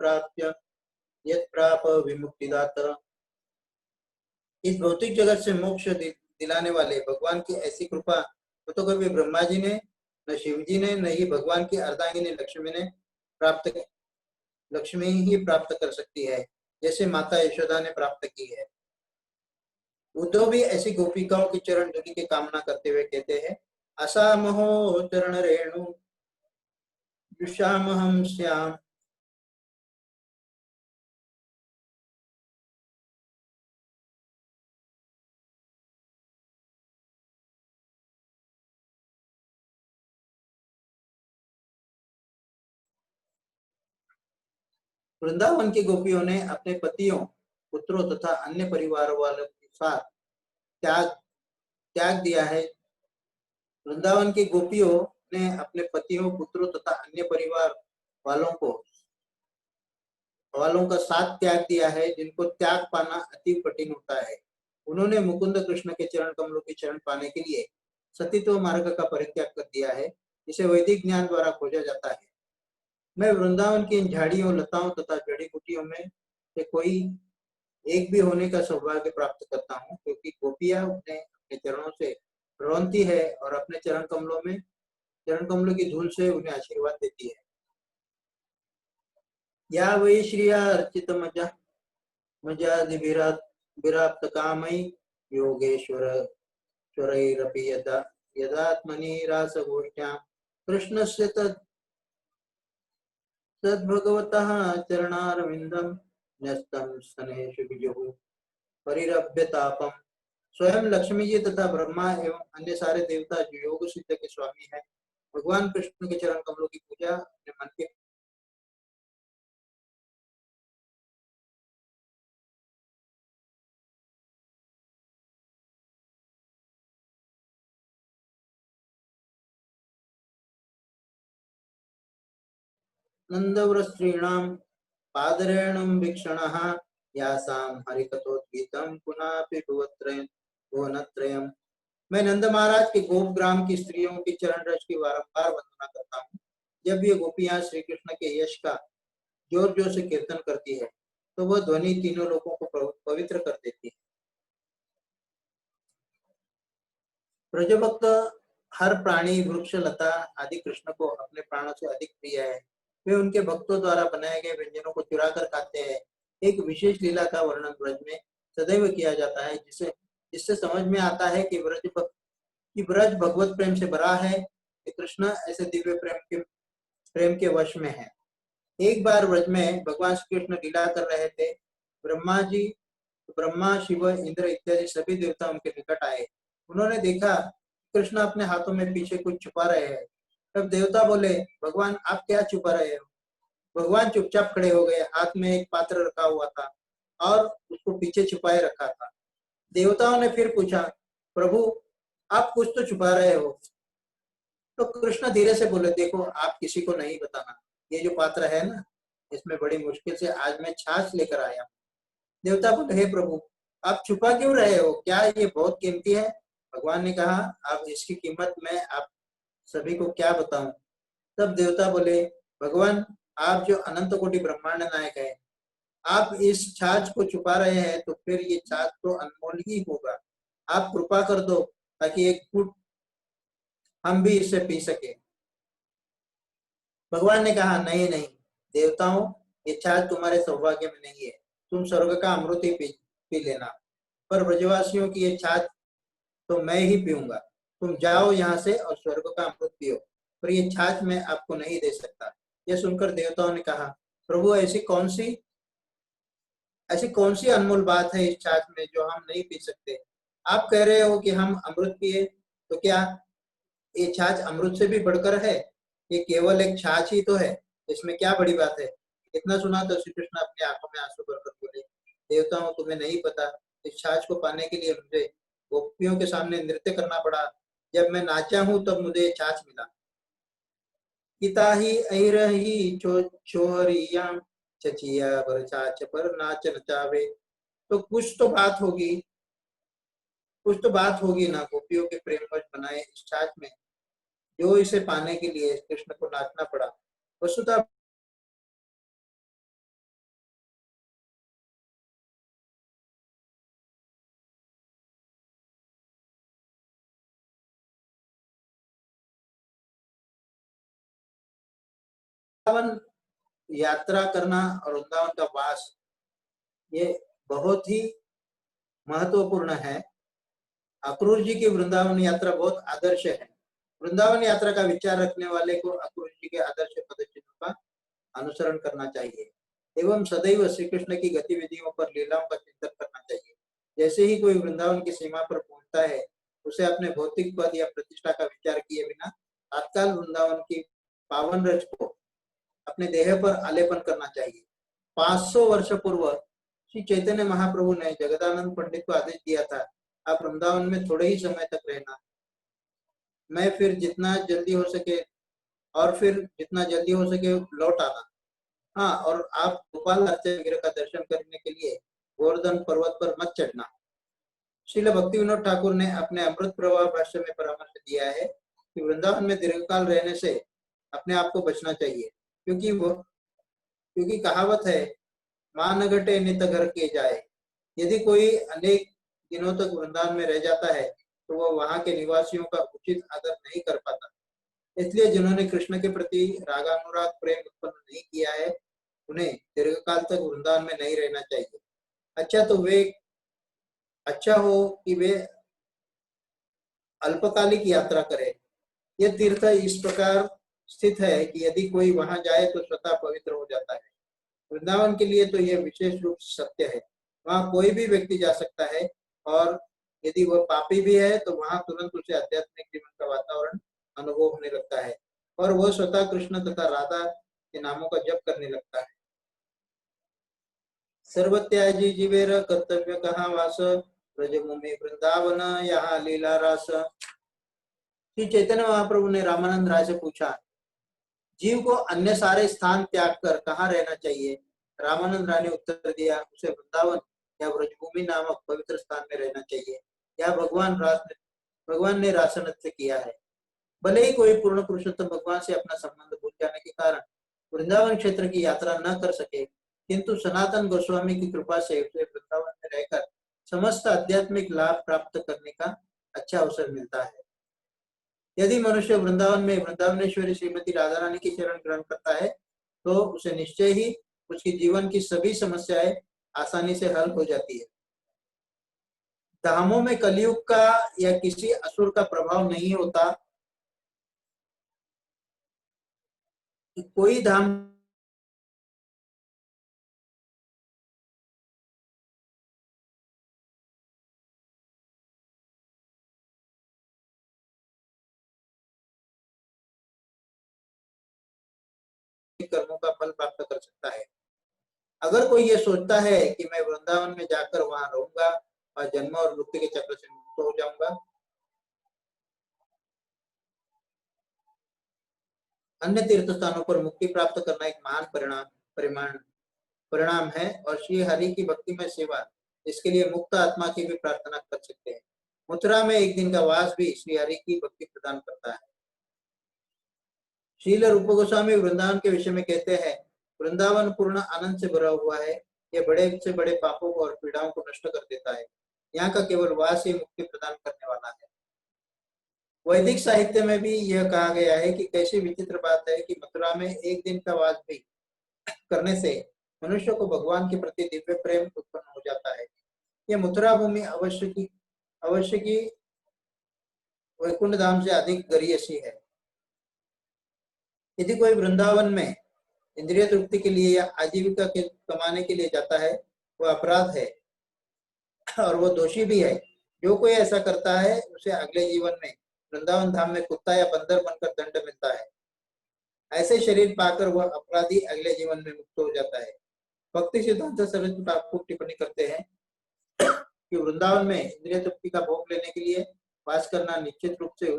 प्राप विमुक्तिदाता। इस भौतिक जगत से मोक्ष दिलाने वाले भगवान की ऐसी कृपा तो कभी ब्रह्मा जी ने, न शिव जी ने, न ही भगवान की अर्धांगिनी लक्ष्मी ही प्राप्त कर सकती है, जैसे माता यशोदा ने प्राप्त की है। उद्धव भी ऐसी गोपिकाओं की चरण धूलि की कामना करते हुए कहते हैं, असामहो चरण रेणु युष्यामहं श्याम। वृंदावन की गोपियों ने अपने पतियों, पुत्रों तथा अन्य परिवार वालों के साथ त्याग त्याग दिया है। वृंदावन की गोपियों ने अपने पतियों, पुत्रों तथा अन्य परिवार वालों का साथ त्याग दिया है, जिनको त्याग पाना अति कठिन होता है। उन्होंने मुकुंद कृष्ण के चरण कमलों की शरण पाने के लिए सतीत्व मार्ग का परित्याग कर दिया है, जिसे वैदिक ज्ञान द्वारा खोजा जाता है। मैं वृंदावन की इन झाड़ियों, लताओं तथा जड़ी बूटियों में से कोई एक भी होने का सौभाग्य प्राप्त करता हूँ, क्योंकि गोपियां उन्हें अपने चरणों से रोनती है और अपने चरण कमलों की धूल से उन्हें आशीर्वाद देती है। या वै श्रिया अर्चित मजादिभिराप्त कामई योगेश्वर स्वरैरपि यदात्मनि रासगोष्ठ्यां कृष्णस्य तद्भगवतः चरणारविंदम न्यस्तं स्तनेषु बिजुः परिरभ्यतापम। स्वयं लक्ष्मी जी तथा ब्रह्मा एवं अन्य सारे देवता जो योग सिद्ध के स्वामी हैं, भगवान कृष्ण के चरण कमलों की पूजा अपने मन के नंदव्रस्त्रीणां पादरेणुं वीक्षणः यासां हरिकथोद्गीतं पुनापि भुवनत्रयम्। मैं नंद महाराज के गोपग्राम की स्त्रियों की चरण रज की बारंबार वंदना करता हूँ। जब ये गोपियां श्री कृष्ण के यश का जोर जोर से कीर्तन करती है, तो वह ध्वनि तीनों लोगों को पवित्र कर देती है। ब्रजभक्त हर प्राणी, वृक्ष, लता आदि कृष्ण को अपने प्राणों से अधिक प्रिय है। वे उनके भक्तों द्वारा बनाए गए व्यंजनों को चुरा कर खाते हैं। एक विशेष लीला का वर्णन ब्रज में सदैव किया जाता है, जिससे समझ में आता है कि ब्रज भगवत प्रेम से भरा है, कि कृष्ण ऐसे दिव्य प्रेम के वश में है। एक बार ब्रज में भगवान श्री कृष्ण लीला कर रहे थे। ब्रह्मा जी तो ब्रह्मा, शिव, इंद्र इत्यादि सभी देवता उनके निकट आए। उन्होंने देखा कृष्ण अपने हाथों में पीछे कुछ छुपा रहे हैं। तब देवता बोले, भगवान आप क्या छुपा रहे हो? भगवान चुपचाप खड़े हो गए। हाथ में एक पात्र रखा हुआ था और उसको पीछे छुपाए रखा था। देवताओं ने फिर पूछा, प्रभु आप कुछ तो छुपा रहे हो। तो कृष्ण धीरे से बोले, देखो आप किसी को नहीं बताना। ये जो पात्र है ना, इसमें बड़ी मुश्किल से आज मैं छाछ लेकर आया। देवता बोले, हे प्रभु आप छुपा क्यों रहे हो? क्या ये बहुत कीमती है? भगवान ने कहा, अब इसकी कीमत मैं आप सभी को क्या बताऊं। तब देवता बोले, भगवान आप जो अनंत कोटि ब्रह्मांड नायक है, आप इस छाछ को छुपा रहे हैं तो फिर ये छाछ तो अनमोल ही होगा। आप कृपा कर दो ताकि एक फूट हम भी इसे पी सके। भगवान ने कहा, नहीं नहीं देवताओं, ये छाछ तुम्हारे सौभाग्य में नहीं है। तुम स्वर्ग का अमृत ही पी लेना, पर ब्रजवासियों की ये छाछ तो मैं ही पीऊंगा। तुम जाओ यहाँ से और स्वर्ग का अमृत पियो, पर ये छाछ मैं आपको नहीं दे सकता। यह सुनकर देवताओं ने कहा, प्रभु ऐसी कौन सी अनमोल बात है इस छाछ में जो हम नहीं पी सकते? आप कह रहे हो कि हम अमृत पिए, तो क्या ये छाछ अमृत से भी बढ़कर है? ये केवल एक छाछ ही तो है, इसमें क्या बड़ी बात है? इतना सुना तो श्री कृष्ण अपनी आंखों में आंसू भरकर बोले, देवताओं तुम्हें नहीं पता, इस छाछ को पाने के लिए मुझे गोपियों के सामने नृत्य करना पड़ा। जब मैं नाचा हूं तब मुझे ये छाछ मिला। पिता ही अहिरही छोरिया चचिया बर छाछ पर नाच नचावे। तो कुछ तो बात होगी ना गोपियों के प्रेमवश बनाए इस छाछ में, जो इसे पाने के लिए कृष्ण को नाचना पड़ा। वसुधा वृंदावन यात्रा करना और वृंदावन का वास, ये बहुत ही महत्वपूर्ण है। अक्रूर जी की वृंदावन यात्रा बहुत आदर्श है। वृंदावन यात्रा का विचार रखने वाले को अक्रूर जी के आदर्श पदचिन्हों का अनुसरण करना चाहिए एवं सदैव श्री कृष्ण की गतिविधियों पर, लीलाओं का चिंतन करना चाहिए। जैसे ही कोई वृंदावन की सीमा पर पहुंचता है, उसे अपने भौतिक पद या प्रतिष्ठा का विचार किए बिना तत्काल वृंदावन की पावन रज को अपने देह पर आलेपन करना चाहिए। 500 वर्ष पूर्व श्री चैतन्य महाप्रभु ने जगदानंद पंडित को आदेश दिया था, आप वृंदावन में थोड़े ही समय तक रहना, मैं फिर जितना जल्दी हो सके लौट आना। हाँ, और आप गोपाल अर्चन विग्रह का दर्शन करने के लिए गोवर्धन पर्वत पर मत चढ़ना। श्रील भक्ति विनोद ठाकुर ने अपने अमृत प्रवाह भाष्य में परामर्श दिया है कि वृंदावन में दीर्घकाल रहने से अपने आप को बचना चाहिए, क्योंकि कहावत है, मां न घटे नित घर के जाए। यदि कोई अनेक दिनों तक वृंदावन में रह जाता है तो वह वहां के निवासियों का उचित आदर नहीं कर पाता। इसलिए जिन्होंने कृष्ण के प्रति रागानुराग प्रेम उत्पन्न नहीं किया है, उन्हें दीर्घकाल तक वृंदावन में नहीं रहना चाहिए। अच्छा हो कि वे अल्पकालिक यात्रा करें। यह तीर्थ इस प्रकार स्थित है कि यदि कोई वहां जाए तो स्वतः पवित्र हो जाता है। वृंदावन के लिए तो यह विशेष रूप से सत्य है। वहां कोई भी व्यक्ति जा सकता है, और यदि वह पापी भी है तो वहां तुरंत उसे आध्यात्मिक जीवन का वातावरण अनुभव होने लगता है और वह स्वतः कृष्ण तथा राधा के नामों का जप करने लगता है। सर्वत्याजी जीवेर कर्तव्य कहाँ वास, ब्रजभूमि वृंदावन यहाँ लीला रास। श्री चैतन्य महाप्रभु ने रामानंद राय से पूछा, जीव को अन्य सारे स्थान त्याग कर कहाँ रहना चाहिए? रामानंद राय ने उत्तर दिया, उसे वृंदावन या ब्रजभूमि नामक पवित्र स्थान में रहना चाहिए। यह भगवान ने रासनत्य किया है। भले ही कोई पूर्ण पुरुषोत्तम भगवान से अपना संबंध भूल जाने के कारण वृंदावन क्षेत्र की यात्रा न कर सके, किंतु सनातन गोस्वामी की कृपा से उसे वृंदावन में रहकर समस्त आध्यात्मिक लाभ प्राप्त करने का अच्छा अवसर मिलता है। यदि मनुष्य वृंदावन में वृंदावनेश्वरी श्रीमती राधा रानी की शरण ग्रहण करता है तो उसे निश्चय ही उसकी जीवन की सभी समस्याएं आसानी से हल हो जाती है। धामों में कलयुग का या किसी असुर का प्रभाव नहीं होता। कोई धाम कर्मों का फल प्राप्त कर सकता है। अगर कोई ये सोचता है कि मैं वृंदावन में जाकर वहां रहूंगा और जन्म और मृत्यु के चक्र से मुक्त हो जाऊंगा, अन्य तीर्थ स्थानों पर मुक्ति प्राप्त करना एक महान परिणाम है और श्री हरि की भक्ति में सेवा इसके लिए मुक्त आत्मा की भी प्रार्थना कर सकते हैं। मथुरा में एक दिन का वास भी श्री हरि की भक्ति प्रदान करता है। श्रील रूप गोस्वामी वृंदावन के विषय में कहते हैं, वृंदावन पूर्ण आनंद से भरा हुआ है। यह बड़े से बड़े पापों और पीड़ाओं को नष्ट कर देता है। यहाँ का केवल वास ही मुक्ति प्रदान करने वाला है। वैदिक साहित्य में भी यह कहा गया है कि कैसी विचित्र बात है कि मथुरा में एक दिन का वास भी करने से मनुष्य को भगवान के प्रति दिव्य प्रेम उत्पन्न हो जाता है। यह मथुरा भूमि अवश्य की वैकुंठ धाम से अधिक गरियसी है। यदि कोई वृंदावन में इंद्रिय तृप्ति के लिए या आजीविका के कमाने के लिए जाता है, वह अपराध है और वो दोषी भी है। जो कोई ऐसा करता है उसे अगले जीवन में वृंदावन धाम में कुत्ता या बंदर बनकर दंड मिलता है। ऐसे शरीर पाकर वह अपराधी अगले जीवन में मुक्त हो जाता है। भक्ति सिद्धांत सरस्वती ठाकुर टिप्पणी करते हैं कि वृंदावन में इंद्रिय तृप्ति का भोग लेने के लिए वास करना निश्चित रूप से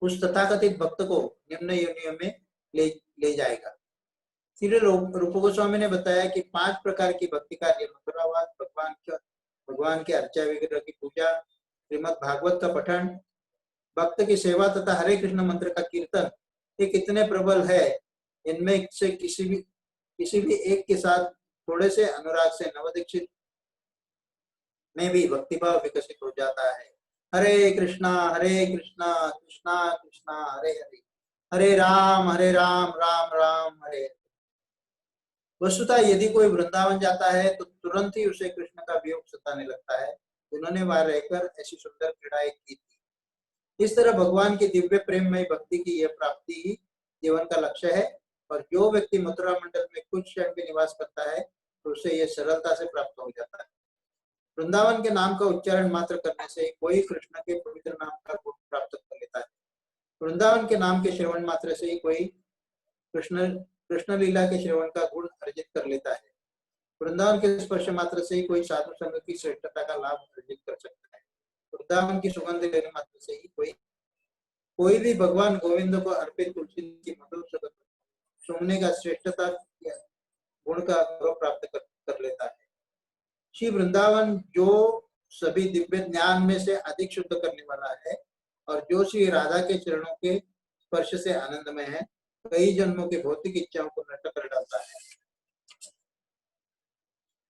उस तथाकथित भक्त को निम्न योनियों में ले जाएगा। श्री रूप गोस्वामी ने बताया कि 5 प्रकार की भक्ति कार्य मथुरावास, भगवान के अर्चा विग्रह की पूजा, श्रीमद् भागवत का पठन, भक्त की सेवा तथा हरे कृष्ण मंत्र का कीर्तन, ये कितने प्रबल है। इनमें से किसी भी एक के साथ थोड़े से अनुराग से नवदीक्षित में भी भक्तिभाव विकसित हो जाता है। हरे कृष्णा कृष्णा कृष्णा हरे हरे, हरे राम राम राम हरे हरे। वस्तुतः यदि कोई वृंदावन जाता है तो तुरंत ही उसे कृष्ण का वियोग सताने लगता है। उन्होंने वहां रहकर ऐसी सुंदर क्रीड़ाएं की थी। इस तरह भगवान की दिव्य प्रेम में भक्ति की यह प्राप्ति ही जीवन का लक्ष्य है। और जो व्यक्ति मथुरा मंडल में कुछ क्षण भी निवास करता है तो उसे यह सरलता से प्राप्त हो जाता है। वृंदावन के नाम का उच्चारण मात्र करने से कोई कृष्ण के पवित्र नाम का गुण प्राप्त कर लेता है। वृंदावन के नाम के श्रवण मात्र से ही कोई कृष्ण लीला के श्रवण का गुण अर्जित कर लेता है। वृंदावन के स्पर्श मात्र से ही कोई साधु संघ की श्रेष्ठता का लाभ अर्जित कर सकता है। वृंदावन की सुगंध लेने मात्र से ही कोई भी भगवान गोविंद को अर्पित तुलसी की मधुर सुगंध सुनने का श्रेष्ठता गुण का गौरव प्राप्त कर लेता है। श्री वृंदावन जो सभी दिव्य ज्ञान में से अधिक शुद्ध करने वाला है और जो श्री राधा के चरणों के स्पर्श से आनंदमय है, कई जन्मों की भौतिक इच्छाओं को नष्ट कर डालता है।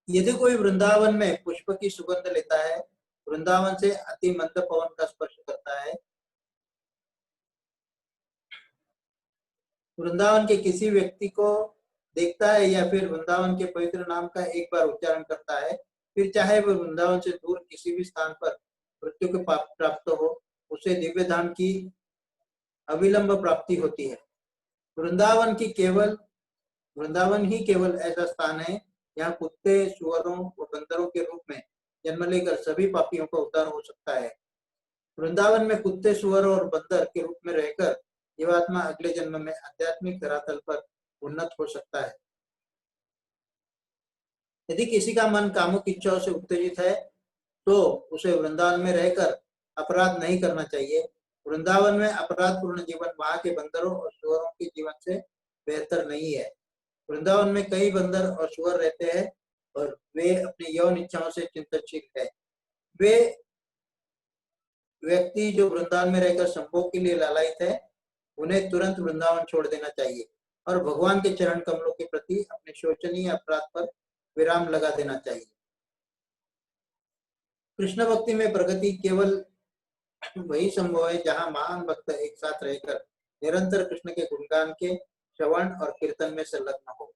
यदि कोई वृंदावन में पुष्प की सुगंध लेता है, वृंदावन से अति मंद पवन का स्पर्श करता है, वृंदावन के किसी व्यक्ति को देखता है या फिर वृंदावन के पवित्र नाम का एक बार उच्चारण करता है, फिर चाहे वह वृंदावन से दूर किसी भी स्थान पर मृत्यु को प्राप्त हो, उसे दिव्य धाम की अविलंब प्राप्ति होती है। वृंदावन ही केवल ऐसा स्थान है यहाँ कुत्ते, सुअरों और बंदरों के रूप में जन्म लेकर सभी पापियों का उद्धार हो सकता है। वृंदावन में कुत्ते, सुअर और बंदर के रूप में रहकर जीवात्मा अगले जन्म में आध्यात्मिक धरातल पर उन्नत हो सकता है। यदि किसी का मन कामुक इच्छाओं से उत्तेजित है तो उसे वृंदावन में रहकर अपराध नहीं करना चाहिए। वृंदावन में अपराध पूर्ण जीवन वहां के बंदरों और सुअरों के जीवन से बेहतर नहीं है। वृंदावन में कई बंदर और सुअर रहते हैं और वे अपनी यौन इच्छाओं से चिंतनशील है। वे व्यक्ति जो वृंदावन में रहकर संभोग के लिए लालायित है, उन्हें तुरंत वृंदावन छोड़ देना चाहिए और भगवान के चरण कमलों के प्रति अपने शोचनीय अपराध पर विराम लगा देना चाहिए। कृष्ण भक्ति में प्रगति केवल वही संभव है जहां महान भक्त एक साथ रहकर निरंतर कृष्ण के गुणगान के श्रवण और कीर्तन में संलग्न हो।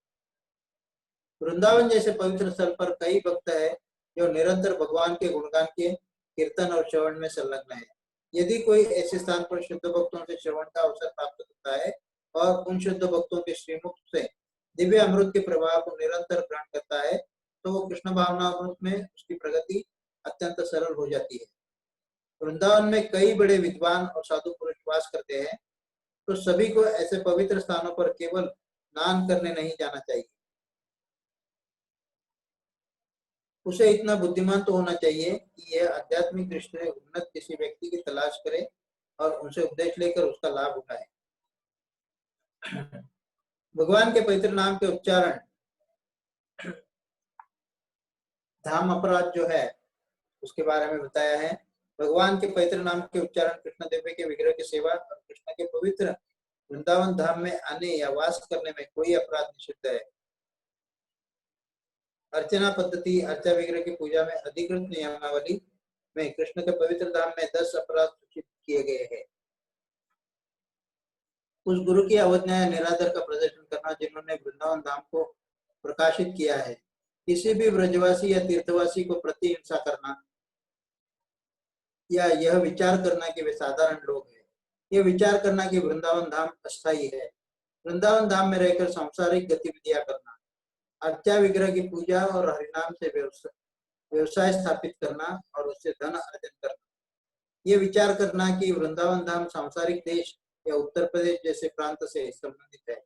वृंदावन जैसे पवित्र स्थल पर कई भक्त है जो निरंतर भगवान के गुणगान के कीर्तन और श्रवण में संलग्न है। यदि कोई ऐसे स्थान पर शुद्ध भक्तों से श्रवण का अवसर प्राप्त करता है और उन शुद्ध भक्तों के श्रीमुख से दिव्य अमृत के प्रभाव को निरंतर ग्रहण करता है तो वो कृष्ण भावना अमृत में उसकी प्रगति अत्यंत सरल हो जाती है। वृंदावन में कई बड़े विद्वान और साधु पुरुष वास करते हैं। तो सभी को ऐसे पवित्र स्थानों पर केवल स्नान करने नहीं जाना चाहिए। उसे इतना बुद्धिमान तो होना चाहिए कि यह आध्यात्मिक दृष्टि से उन्नत किसी व्यक्ति की तलाश करे और उनसे उपदेश लेकर उसका लाभ उठाए। भगवान के पवित्र नाम के उच्चारण, धाम अपराध जो है उसके बारे में बताया है। भगवान के पवित्र नाम के उच्चारण, कृष्ण देव के विग्रह की सेवा और कृष्ण के पवित्र वृंदावन धाम में आने या वास करने में कोई अपराध निषिद्ध है। अर्चना पद्धति, अर्चा विग्रह की पूजा में अधिकृत नियमावली में कृष्ण के पवित्र धाम में 10 अपराध सूचित किए गए हैं। उस गुरु की अवज्ञा या निरादर का प्रदर्शन करना जिन्होंने वृंदावन धाम को प्रकाशित किया है, किसी भी ब्रजवासी या तीर्थवासी को प्रतिहिंसा करना या यह विचार करना कि वे साधारण लोग हैं, यह विचार करना कि वृंदावन धाम अस्थायी है, वृंदावन धाम में रहकर सांसारिक गतिविधियां करना, अर्चा विग्रह की पूजा और हरिनाम से व्यवसाय स्थापित करना और उससे धन अर्जन करना, ये विचार करना कि वृंदावन धाम सांसारिक देश या उत्तर प्रदेश जैसे प्रांत से संबंधित है,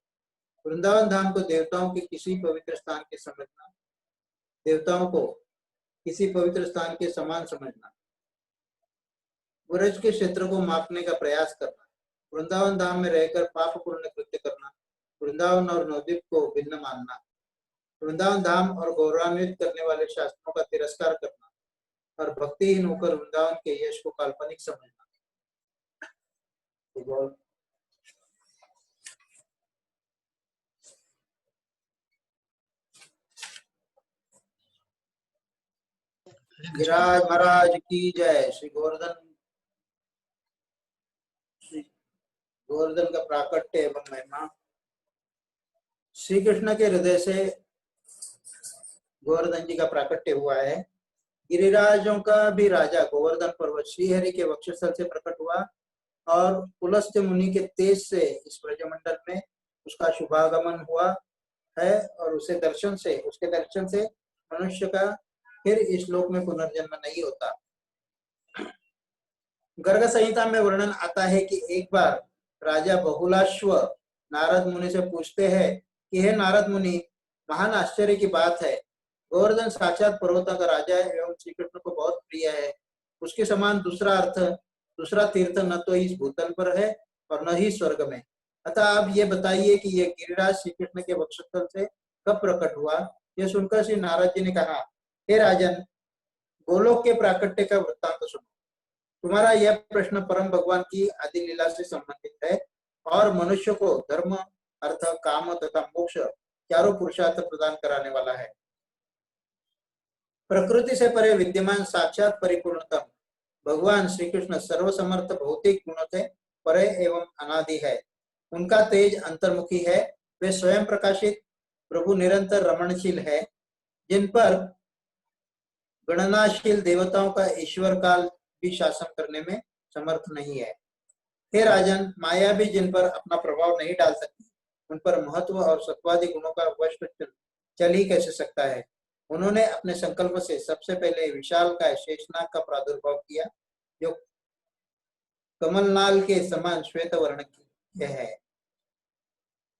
वृंदावन धाम को देवताओं के किसी पवित्र स्थान के समझना, देवताओं को किसी पवित्र स्थान के समान समझना, ब्रज के क्षेत्र को मापने का प्रयास करना, वृंदावन धाम में रहकर पाप पूर्ण कृत्य करना, वृंदावन और नवद्वीप को भिन्न मानना, वृंदावन धाम और गौरवान्वित करने वाले शास्त्रों का तिरस्कार करना और भक्तिहीन होकर वृंदावन के यश को काल्पनिक समझना। गिरिराज महाराज की जय। श्री गोवर्धन का प्राकट्य एवं महिमा। श्री कृष्ण के हृदय से गोवर्धन जी का प्राकट्य हुआ है। गिरिराजों का भी राजा गोवर्धन पर्वत श्रीहरि के वक्षस्थल से प्रकट हुआ और पुलस्त्य मुनि के तेज से इस ब्रजमंडल में उसका शुभागमन हुआ है और उसके दर्शन से मनुष्य का फिर इस लोक में पुनर्जन्म नहीं होता। गर्ग संहिता में वर्णन आता है कि एक बार राजा बहुलाश्व नारद मुनि से पूछते हैं कि हे नारद मुनि, महान आश्चर्य की बात है, गोवर्धन साक्षात पर्वतों का राजा है एवं श्री कृष्ण को बहुत प्रिय है। उसके समान दूसरा तीर्थ न तो इस भूतल पर है और न ही स्वर्ग में। अतः आप ये बताइए कि यह गिरिराज श्री कृष्ण के वक्षस्थल से कब प्रकट हुआ। यह सुनकर श्री नारद जी ने कहा, हे राजन, गोलोक के प्राकट्य का वृत्तांत सुनो। तुम्हारा यह प्रश्न परम भगवान की आदि लीला से संबंधित है और मनुष्य को धर्म, अर्थ, काम तथा मोक्ष चारों पुरुषार्थ प्रदान कराने वाला है। प्रकृति से परे विद्यमान साक्षात परिपूर्णतम भगवान श्री कृष्ण सर्वसमर्थ भौतिक गुणों से परे एवं अनादि है। उनका तेज अंतर्मुखी है। वे स्वयं प्रकाशित प्रभु निरंतर रमणशील है, जिन पर गणनाशील देवताओं का ईश्वर काल भी शासन करने में समर्थ नहीं है। हे राजन, माया भी जिन पर अपना प्रभाव नहीं डाल सकती, उन पर महत्व और सत्वादि गुणों का वश चल ही कैसे सकता है। उन्होंने अपने संकल्प से सबसे पहले विशाल का शेषनाग का प्रादुर्भाव किया, जो कमलनाल के समान श्वेत वर्ण की है।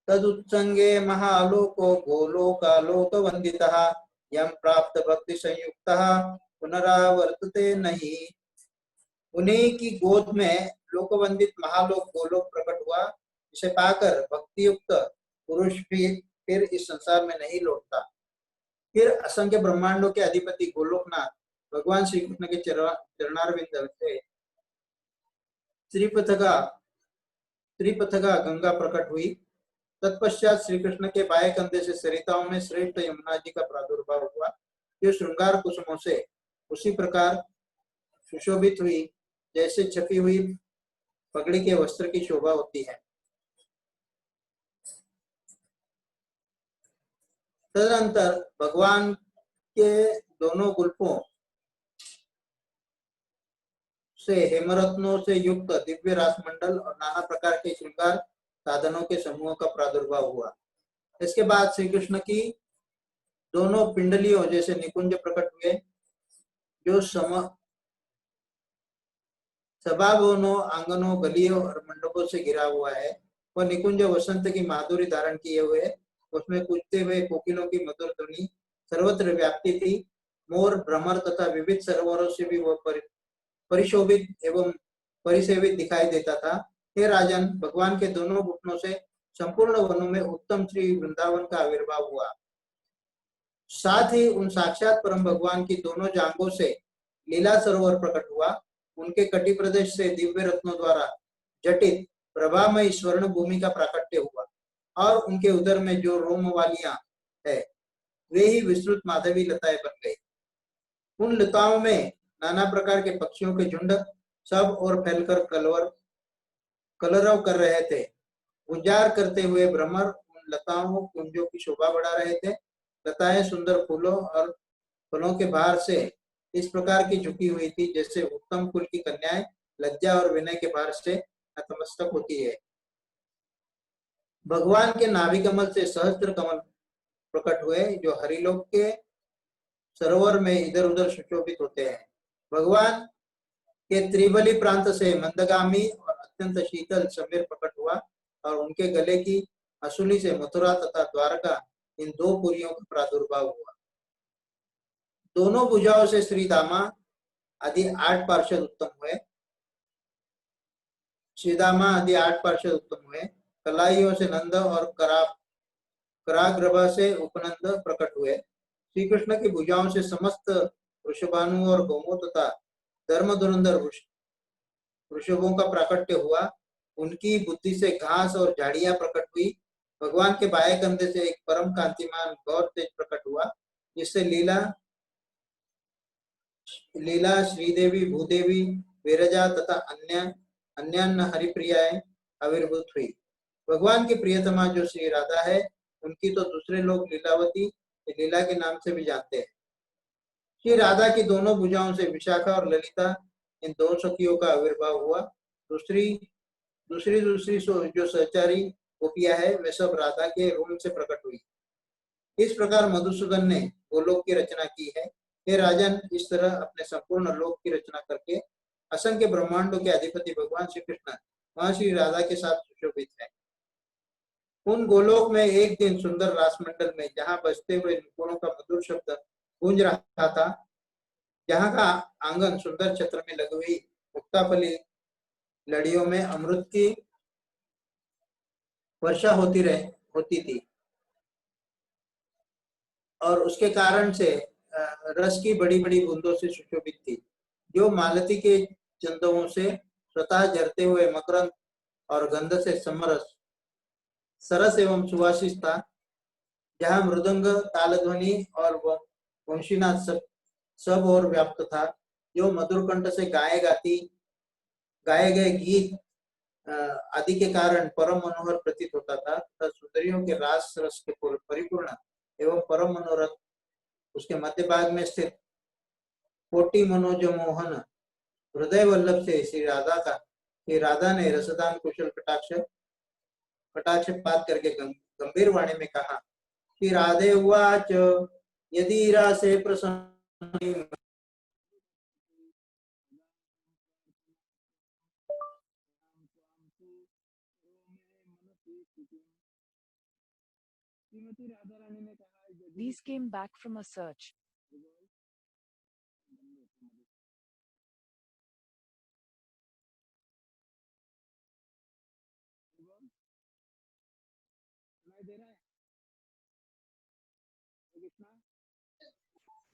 तदुत्संगे महालोको गोलोकालोक वंदितः यम प्राप्त भक्ति संयुक्तः पुनरावर्तते नहीं। उन्हीं की गोद में लोकवंदित महालोक गोलोक प्रकट हुआ, जिसे पाकर भक्ति युक्त पुरुष भी फिर इस संसार में नहीं लौटता। फिर असंख्य ब्रह्मांडों के अधिपति गोलोकनाथ भगवान श्री कृष्ण के चरणारविंद से त्रिपथगा गंगा प्रकट हुई। तत्पश्चात श्री कृष्ण के बाएं कंधे से सरिताओं में श्रेष्ठ यमुना जी का प्रादुर्भाव हुआ, जो श्रृंगार कुसुमों से उसी प्रकार सुशोभित हुई जैसे छपी हुई पगड़ी के वस्त्र की शोभा होती है। तदनंतर भगवान के दोनों गुल्फों से हेमरत्नों से युक्त दिव्य रासमंडल और नाना प्रकार के श्रृंगार साधनों के समूह का प्रादुर्भाव हुआ। इसके बाद श्री कृष्ण की दोनों पिंडलियों जैसे निकुंज प्रकट हुए, जो सभाभवनों, आंगनों, गलियों और मंडपों से घिरा हुआ है। वह निकुंज वसंत की माधुरी धारण किए हुए, उसमें कूदते हुए कोकिलों की मधुर ध्वनि सर्वत्र व्याप्ति थी। मोर, भ्रमर तथा विविध सरोवरों से भी वह परिशोभित एवं परिसेवित दिखाई देता था। हे राजन, भगवान के दोनों घुटनों से संपूर्ण वनों में उत्तम श्री वृंदावन का आविर्भाव हुआ। साथ ही उन साक्षात परम भगवान की दोनों जांघों से लीला सरोवर प्रकट हुआ। उनके कटी प्रदेश से दिव्य रत्नों द्वारा जटित प्रभामयी स्वर्ण भूमि का प्राकट्य हुआ और उनके उदर में जो रोम वालियां है वे ही विस्तृत माधवी लताएं बन गई। उन लताओं में नाना प्रकार के पक्षियों के झुंड सब और फैलकर कलरव कर रहे थे। गुंजार करते हुए भ्रमर उन लताओं कुंजों की शोभा बढ़ा रहे थे। लताएं सुंदर फूलों और फलों के भार से इस प्रकार की झुकी हुई थी जैसे उत्तम कुल की कन्याएं लज्जा और विनय के भार से नतमस्तक होती है। भगवान के नाभि कमल से सहस्त्र कमल प्रकट हुए जो हरिलोक के सरोवर में इधर उधर सुशोभित होते हैं। भगवान के त्रिबली प्रांत से मंदगामी और अत्यंत शीतल समीर प्रकट हुआ और उनके गले की हसूली से मथुरा तथा द्वारका इन दो पुरियों का प्रादुर्भाव हुआ। दोनों भुजाओं से श्री दामा आदि 8 पार्षद उत्तम हुए। श्रीदामा आदि 8 पार्षद उत्तम हुए। कलाइयों से नंद और कराग्रभा से उपनंद प्रकट हुए। श्री कृष्ण की भुजाओं से समस्त वृषभानु और गौमों तथा धर्म धुरंधर वृषभों का प्राकट्य हुआ। उनकी बुद्धि से घास और झाड़ियां प्रकट हुई। भगवान के बाएं कंधे से एक परम कांतिमान गौर तेज प्रकट हुआ जिससे लीला श्रीदेवी, भूदेवी, विरजा तथा अन्य हरिप्रियाएं आविर्भूत हुई। भगवान की प्रियतमा जो श्री राधा है उनकी तो दूसरे लोग लीलावती लीला के नाम से भी जानते हैं। श्री राधा की दोनों भुजाओं से विशाखा और ललिता इन दो सखियों का आविर्भाव हुआ। दूसरी दूसरी दूसरी जो सहचारी गोपियां है वे सब राधा के रूप से प्रकट हुई। इस प्रकार मधुसूदन ने गोलोक की रचना की है। हे राजन, इस तरह अपने संपूर्ण लोक की रचना करके असंख्य ब्रह्मांडों के अधिपति भगवान श्री कृष्ण वहां श्री राधा के साथ सुशोभित है। उन गोलोक में एक दिन सुंदर रासमंडल में जहां बजते हुए नुपुरों का मधुर शब्द गूंज रहा था, जहां का आंगन सुंदर छत्र में लगी हुई मुक्ताफली लड़ियों में अमृत की वर्षा होती थी और उसके कारण से रस की बड़ी बड़ी बूंदों से सुशोभित थी, जो मालती के चंदों से स्वतः झरते हुए मकरंद और गंध से समरस सरस एवं सुवासित था, जहाँ मृदंग, तालध्वनि और वंशीनाद सब और व्याप्त था, जो मधुर कंठ से गाए गए गीत आदि के कारण परम मनोहर प्रतीत होता था तथा सुंदरियों के रास रस के परिपूर्ण एवं परम मनोरथ उसके मध्य भाग में स्थित कोटि मनोज मोहन हृदय वल्लभ से श्री राधा ने रसदान कुशल कटाक्षपात करके गंभीर वाणी में कहा कि राधे उवाच यदि रासे प्रसन्न These came back from a search.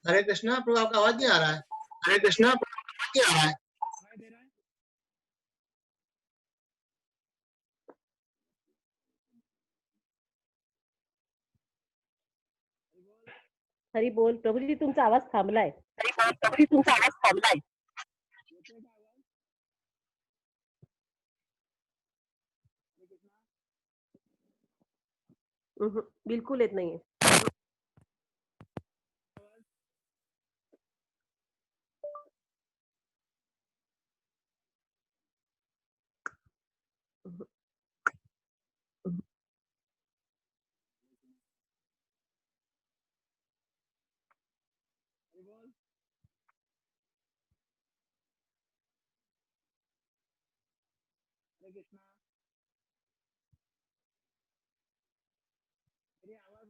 हरे कृष्णा प्रभु, आपका आवाज नहीं आ रहा है। हरे कृष्णा प्रभु, आवाज नहीं आ रहा है। हरी बोल प्रभू जी, तुमचा आवाज थांबलाय. बिलकुल येत नाहीये.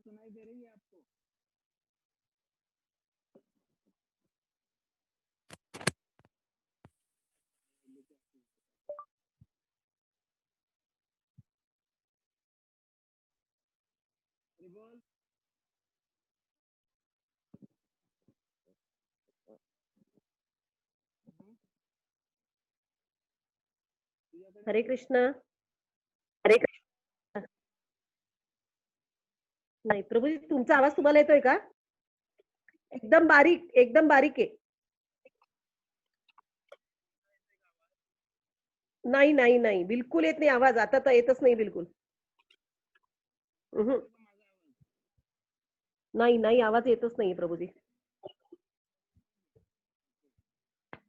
सुनाई दे रही है आपको? बोल। हरे कृष्ण. हरे कृष्ण. नाही प्रभूजी तुमचा आवाज तुम्हाला येतोय का? एकदम बारीक आहे. नाही बिलकुल येत नाही आवाज. आता तर येतच नाही बिलकुल. उहुं. नाही आवाज येतच नाही प्रभूजी.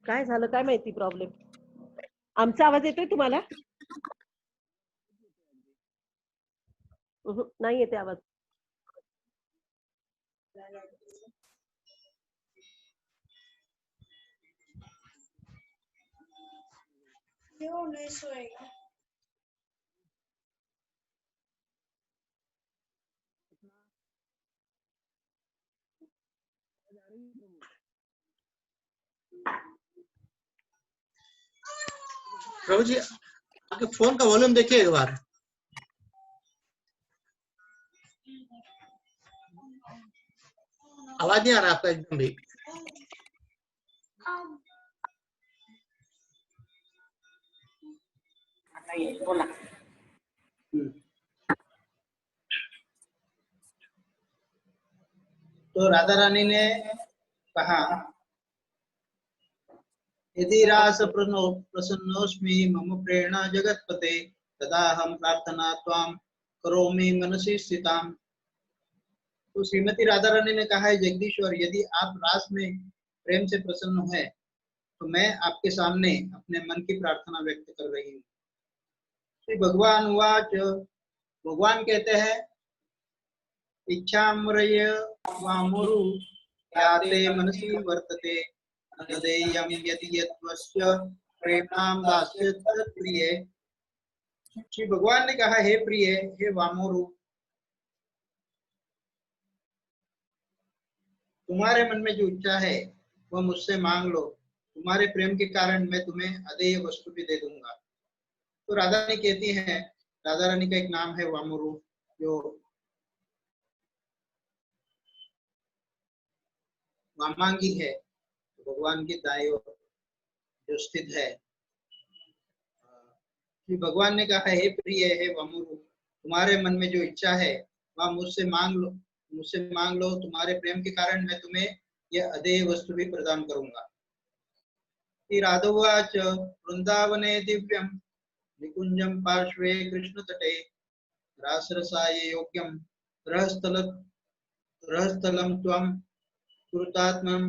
काय झालं काय माहिती प्रॉब्लेम. आमचा आवाज येतोय तुम्हाला? नाही येते आवाज. प्रभु जी आपके फोन का वॉल्यूम देखिए एक बार. आवाज नहीं आ रहा आपका एकदम भी. तो राधा रानी ने कहा यदि रास प्रसन्नोस्मि मम प्रेरणा जगतपते तदा हम प्रार्थना त्वाम करोमि मनसि स्थिताम. तो श्रीमती राधा रानी ने कहा है जगदीश्वर यदि आप रास में प्रेम से प्रसन्न है तो मैं आपके सामने अपने मन की प्रार्थना व्यक्त कर रही हूँ. श्री भगवान वाच. भगवान कहते हैं इच्छामृय वामुरु याते मनसि वर्तते नदेयं यदि यत्वस्य प्रेमणां दास्य तत्प्रिय. श्री भगवान ने कहा हे प्रिय हे वामुरु तुम्हारे मन में जो इच्छा है वह मुझसे मांग लो. तुम्हारे प्रेम के कारण मैं तुम्हें अदेय वस्तु भी दे दूंगा. तो राधा रानी कहती हैं राधा रानी का एक नाम है वामुरु जो वामांगी है भगवान की दाई ओर जो स्थित है. श्री भगवान ने कहा हे प्रिय हे वामुरु तुम्हारे मन में जो इच्छा है वह मुझसे मांग लो. तुम्हारे प्रेम के कारण मैं तुम्हें यह अदेय वस्तु भी प्रदान करूंगा. श्री राधवाच वृंदावने दिव्यम निकुंजम पार्श्वे कृष्ण तटे रासरसाय योग्यम रहस्थलम त्वं कुरुतात्मम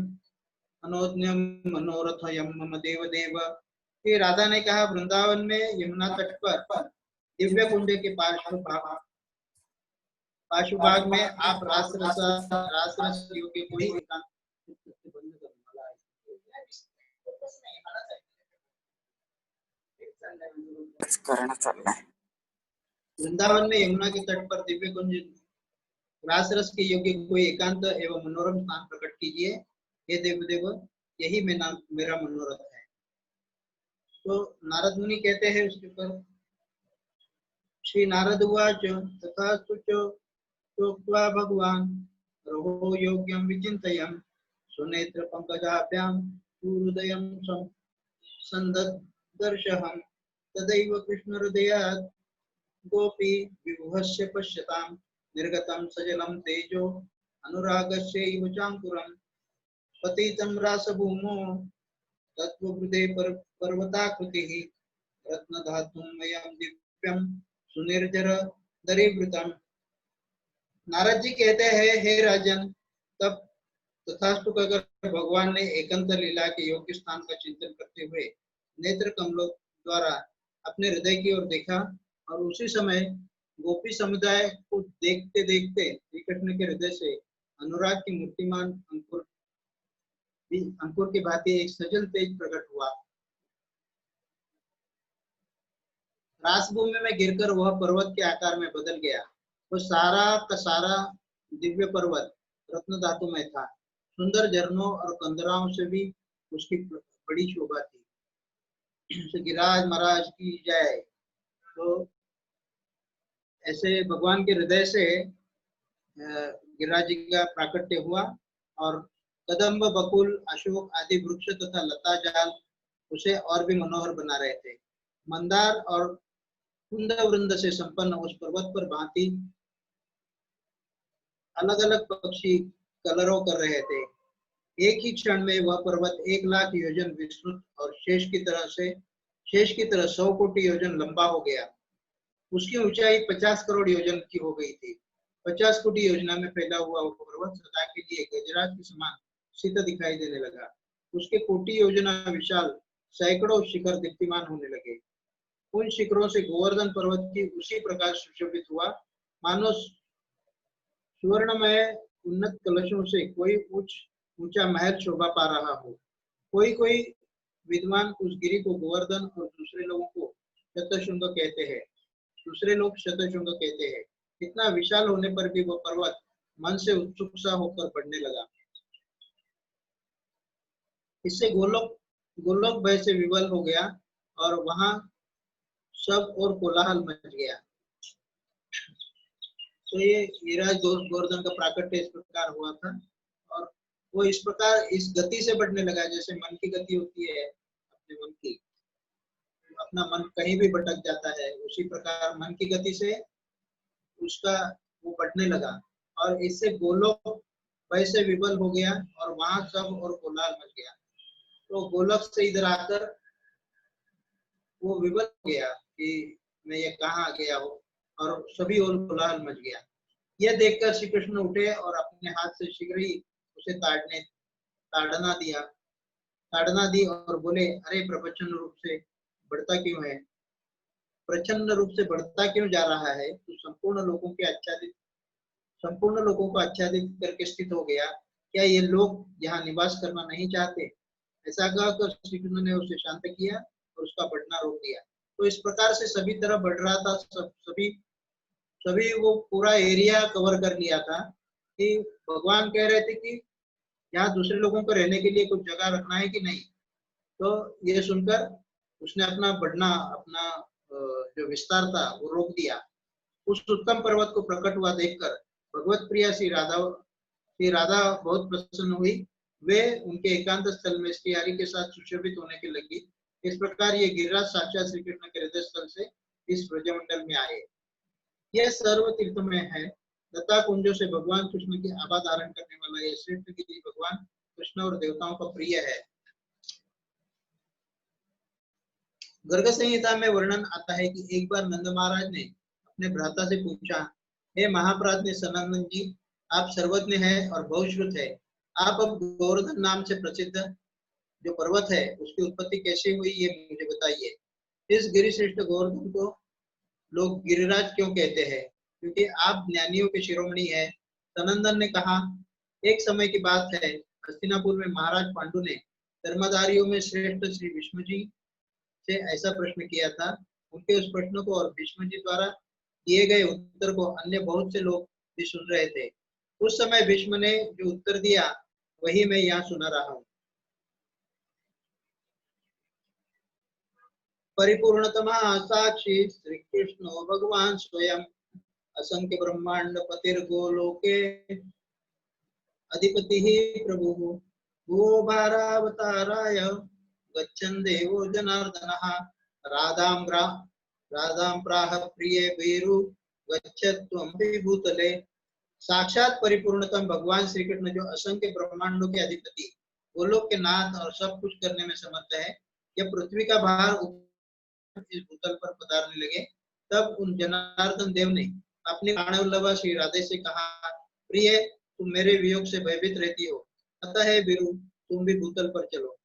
अनोज्ञम मनोरथयम मम देव देव. कि राधा ने कहा वृंदावन में यमुना तट पर दिव्य कुंड के पार्श्वभाग में आप रासरस योग्य कोई एकांत वृंदावन में यमुना के तट पर दिव्य कुंज रासरस के योग्य कोई एकांत एवं मनोरम स्थान प्रकट कीजिए. हे देवदेव यही मेरा मनोरथ है. तो नारद मुनि कहते हैं उसके ऊपर श्री नारद उवाच तथास्तु चोक्त्वा भगवान रहो योग्यं विचिन्तयन् सुनेत्र पंकजाभ्यां हृदयं संदर्शहं तदैव कृष्ण हृदयात् गोपी विभुहस्य पश्यतां निर्गतं सजलं तेजो अनुरागस्यैव चाङ्कुरं पतितं रासभूमो तत्त्वहृदे पर्वताकृतिः रत्नधातुमयं दिव्यं सुनिर्जर दरीवृतम्. नारद जी कहते हैं हे राजन तब तथास्तु अगर भगवान ने एकांत लीला के योग्य स्थान का चिंतन करते हुए नेत्र कमलों द्वारा अपने हृदय की ओर देखा और उसी समय गोपी समुदाय को देखते देखते श्री कृष्ण के हृदय से अनुराग की मूर्तिमान अंकुर की भांति एक सजल तेज प्रकट हुआ. रासभूमि में गिरकर वह पर्वत के आकार में बदल गया. वो सारा का सारा दिव्य पर्वत रत्न धातु में था। सुंदर झरनों और कंदराओं से भी उसकी बड़ी शोभा थी। तो गिरिराज महाराज की जय। तो ऐसे भगवान के हृदय से गिरिराज जी का प्राकट्य हुआ और कदम्ब, बकुल, अशोक आदि वृक्ष तथा लता जाल उसे और भी मनोहर बना रहे थे। मंदार और कुंद वृंद से संपन्न उस पर्वत पर भांति अलग अलग पक्षी कलरव कर रहे थे। एक ही क्षण में वह पर्वत 1,00,000 योजन विस्तृत और शेष की तरह 100 कोटि योजन लंबा हो गया। उसकी ऊंचाई 50 करोड़ योजन की हो गई थी। 50 कोटि योजना में फैला हुआ वो पर्वत सदा के लिए गजराज के समान शीत दिखाई देने लगा। उसके कोटि योजना विशाल सैकड़ों शिखर दीप्तिमान होने लगे। उन शिखरों से गोवर्धन पर्वत की उसी प्रकार सुशोभित हुआ मानो सुवर्णमय उन्नत कलशों से कोई ऊंचा महल शोभा पा रहा हो। कोई विद्वान उस गिरि को गोवर्धन और दूसरे लोग शतशृंग कहते हैं। इतना विशाल होने पर भी वह पर्वत मन से उत्सुक सा होकर बढ़ने लगा। इससे गोलोक भय से विवल हो गया और वहां सब और कोलाहल मच गया। तो ये गिरिराज गोवर्धन का प्राकट्य इस प्रकार हुआ था और वो इस प्रकार इस गति से बढ़ने लगा जैसे मन की गति होती है अपने मन की। अपना मन कहीं भी भटक जाता है, उसी प्रकार मन की गति से उसका वो बढ़ने लगा और इससे गोलोक भय से विवल हो गया और वहां सब और कोलाहल मच गया। तो गोलोक से इधर आकर वो विवल हो गया कि मैं ये कहाँ आ गया हूँ और सभी और कोलाहल मच गया। यह देखकर श्री कृष्ण उठे और अपने हाथ से शीघ्र ही उसे ताड़ना दी और बोले, अरे प्रचंड रूप से बढ़ता क्यों जा रहा है? तो संपूर्ण लोगों को आच्छादित करके स्थित हो गया। क्या ये लोग यहाँ निवास करना नहीं चाहते? ऐसा कहकर श्री कृष्ण ने उसे शांत किया और उसका बढ़ना रोक दिया। तो इस प्रकार से सभी तरफ बढ़ रहा था। सभी वो पूरा एरिया कवर कर लिया था कि भगवान कह रहे थे कि यहाँ दूसरे लोगों को रहने के लिए कुछ जगह रखना है कि नहीं। तो ये सुनकर उसने अपना जो विस्तार था वो रोक दिया। उस उत्तम पर्वत को प्रकट हुआ देखकर भगवत प्रिया श्री राधा बहुत प्रसन्न हुई। वे उनके एकांत स्थल में श्री हरि के साथ सुशोभित होने के लगी। इस प्रकार ये गिरिराज साक्षात श्री कृष्ण के हृदय स्थल से इस ब्रजमंडल में आए। यह सर्व तीर्थमय है। दत्ता कुंजों से भगवान कृष्ण की आभा धारण करने वाला यह श्रेष्ठ गिरि भगवान कृष्ण और देवताओं का प्रिय है। गर्ग संहिता में वर्णन आता है कि एक बार नंद महाराज ने अपने भ्राता से पूछा, हे महाप्राज्ञ सनंदन जी, आप सर्वज्ञ हैं और बहुश्रुत है। आप अब गोवर्धन नाम से प्रसिद्ध जो पर्वत है उसकी उत्पत्ति कैसे हुई ये मुझे बताइए। इस गिरिश्रेष्ठ गोवर्धन को लोग गिरिराज क्यों कहते हैं? क्योंकि आप ज्ञानियों के शिरोमणि हैं। सनंदन ने कहा, एक समय की बात है, हस्तिनापुर में महाराज पांडु ने धर्मधारियों में श्रेष्ठ श्री विष्णु जी से ऐसा प्रश्न किया था। उनके उस प्रश्न को और भीष्म जी द्वारा दिए गए उत्तर को अन्य बहुत से लोग भी सुन रहे थे। उस समय भीष्म ने जो उत्तर दिया वही मैं यहाँ सुना रहा हूँ। परिपूर्णतमा साक्षी श्री कृष्ण भगवान स्वयं असंख्य ब्रह्मांड पतिर्गोलोके अधिपति ही प्रभु भो भारावताराय गच्छन् देवो जनार्दनः राधां प्राह प्रिय वीरु गच्छत्वं विभूतले। साक्षात परिपूर्णतम भगवान श्री कृष्ण जो असंख्य ब्रह्मांडों के अधिपति गोलोक के नाथ और सब कुछ करने में समर्थ है, जब पृथ्वी का भार इस भूतल पर पधारने लगे तब उन जनार्दन देव ने अपनी प्राणवल्लभा श्री राधे से कहा, प्रिय तुम मेरे वियोग से भयभीत रहती हो, अतः हे वीरु तुम भी भूतल पर चलो।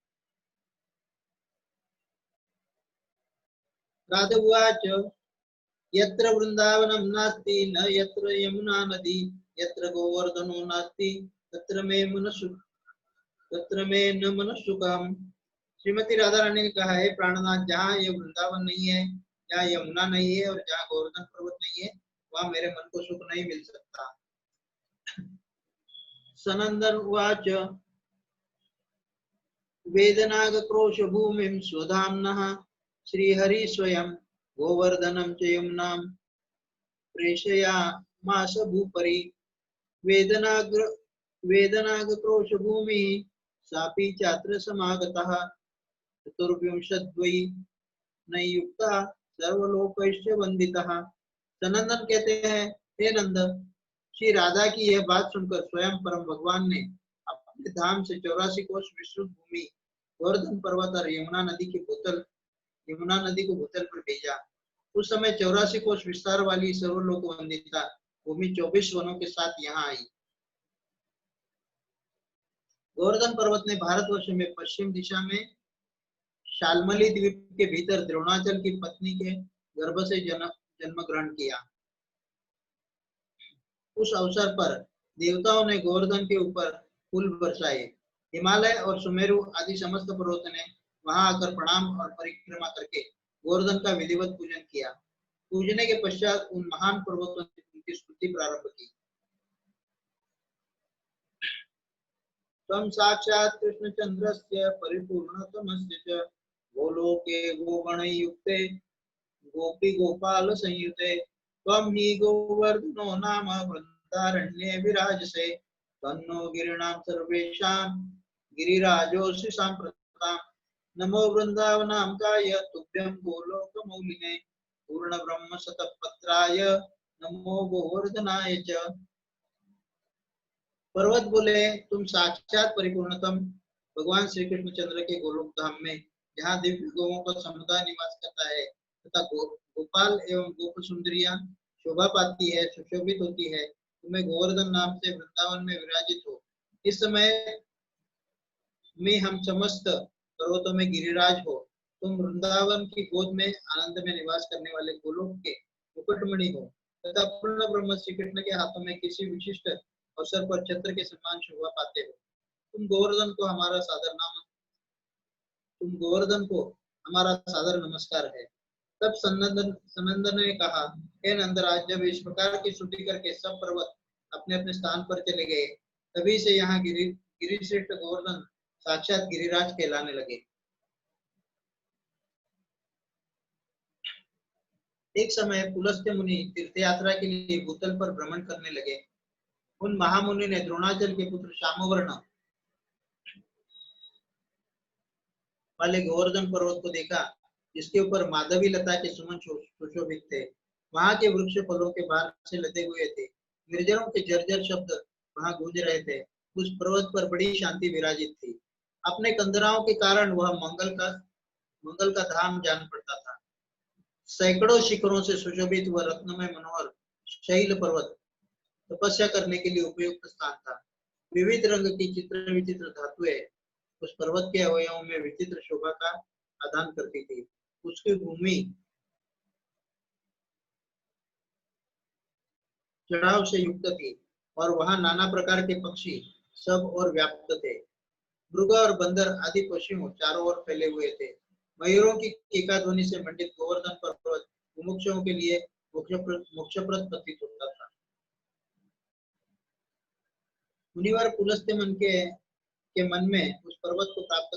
राधे उवाच यत्र वृंदावनं नास्ति न यत्र यमुना नदी यत्र गोवर्धनो नास्ति तत्र मे न मनस्सुखम्। श्रीमती राधा रानी ने कहा, है प्राणनाथ, जहाँ ये वृंदावन नहीं है, जहाँ यमुना नहीं है और जहाँ गोवर्धन पर्वत नहीं है, वहाँ मेरे मन को सुख नहीं मिल सकता। सनंदन उवाच वेदनागक्रोश भूमिं स्वधाम्नः श्रीहरि स्वयं गोवर्धनं च यमुनां प्रेषयामास भूपरि वेदनागक्रोश भूमिः सापि चात्र समागतः चतुर्विंशद्वै नयुक्ता सर्वलोकैश्च वंदितः। सनंदन कहते हैं, हे नंद, श्री राधा की यह बात सुनकर स्वयं परम भगवान ने अपने धाम से 84 कोष विस्तृत भूमि गोवर्धन पर्वत और यमुना नदी को भूतल पर भेजा। उस समय 84 कोष विस्तार वाली सर्वलोक वंदिता भूमि 24 वनों के साथ यहाँ आई। गोवर्धन पर्वत ने भारतवर्ष में पश्चिम दिशा में शालमली द्वीप के भीतर द्रोणाचल की पत्नी के गर्भ से जन्म ग्रहण किया। उस अवसर पर देवताओं ने गोवर्धन के ऊपर फूल बरसाए। हिमालय और सुमेरु आदि समस्त पर्वत ने वहां आकर प्रणाम और परिक्रमा करके गोवर्धन का विधिवत पूजन किया। पूजने के पश्चात उन महान पर्वतों ने उनकी स्तुति प्रारंभ की। तम साक्षात् कृष्णचंद्रस्य परिपूर्णतमस्य च गोलोके गोगणयुक्ते गोपी गोपाल संयुते त्वं हि गोवर्धनो नाम वृन्दारण्ये विराजसे तन्नो गिरिणां सर्वेषां गिरिराजोऽसि साम्प्रताम् नमो वृन्दावनामकाय तुभ्यं गोलोकमौलिने पूर्ण ब्रह्म शतपत्राय नमो गोवर्धनाय च। पर्वत बोले, तुम साक्षात परिपूर्णतम भगवान श्री कृष्णचंद्र के गोलोक धाम में जहाँ दिव्य गौओं का समुदाय निवास करता है तथा गोपाल एवं गोप सुंदरियां शोभा पाती है, सुशोभित होती है, तुम्हें गोवर्धन नाम से वृंदावन में विराजित हो। इस समय में हम समस्त पर्वतों में गिरिराज हो। तुम वृंदावन की गोद में आनंद में निवास करने वाले गोलोक के मुकुटमणि हो तथा पूर्ण ब्रह्म श्री कृष्ण के हाथों में किसी विशिष्ट अवसर पर छत्र के समान शोभा पाते हो। तुम गोवर्धन को हमारा सादर नमस्कार है। तब सनंदन ने कहा, हे नंदराज, जब इस प्रकार की स्तुति करके सब पर्वत अपने अपने स्थान पर चले गए, तभी से यहाँ गिरिश्रेष्ठ गोवर्धन साक्षात गिरिराज कहलाने लगे। एक समय पुलस्त्य मुनि तीर्थ यात्रा के लिए भूतल पर भ्रमण करने लगे। उन महामुनि ने द्रोणाचल के पुत्र शामवर्ण वाले गोवर्धन पर्वत को देखा, जिसके ऊपर माधवी लता के सुमन सुशोभित थे। वहां के वृक्ष फलों के भार से लदे हुए थे। निर्जरों के झरझर शब्द वहां गूंज रहे थे। उस पर्वत पर बड़ी शांति विराजित थी। अपने कंदराओं के कारण वह मंगल का धाम जान पड़ता था। सैकड़ों शिखरों से सुशोभित व रत्नमय मनोहर शैल पर्वत तपस्या करने के लिए उपयुक्त स्थान था। विविध रंग की चित्र विचित्र धातुएं उस पर्वत के अवयवों में विचित्र शोभा का आदान करती थी। उसकी भूमि चढ़ाव से युक्त थी और वहां नाना प्रकार के पक्षी सब और व्याप्त थे। मृग और बंदर आदि पशुओं चारों ओर फैले हुए थे। मयूरों की केका ध्वनि से मंडित गोवर्धन पर्वत मुमुक्षुओं के लिए मोक्षप्रद प्रतीत होता था। मुनिवर पुलस्त्य के मन में उस पर्वत को प्राप्त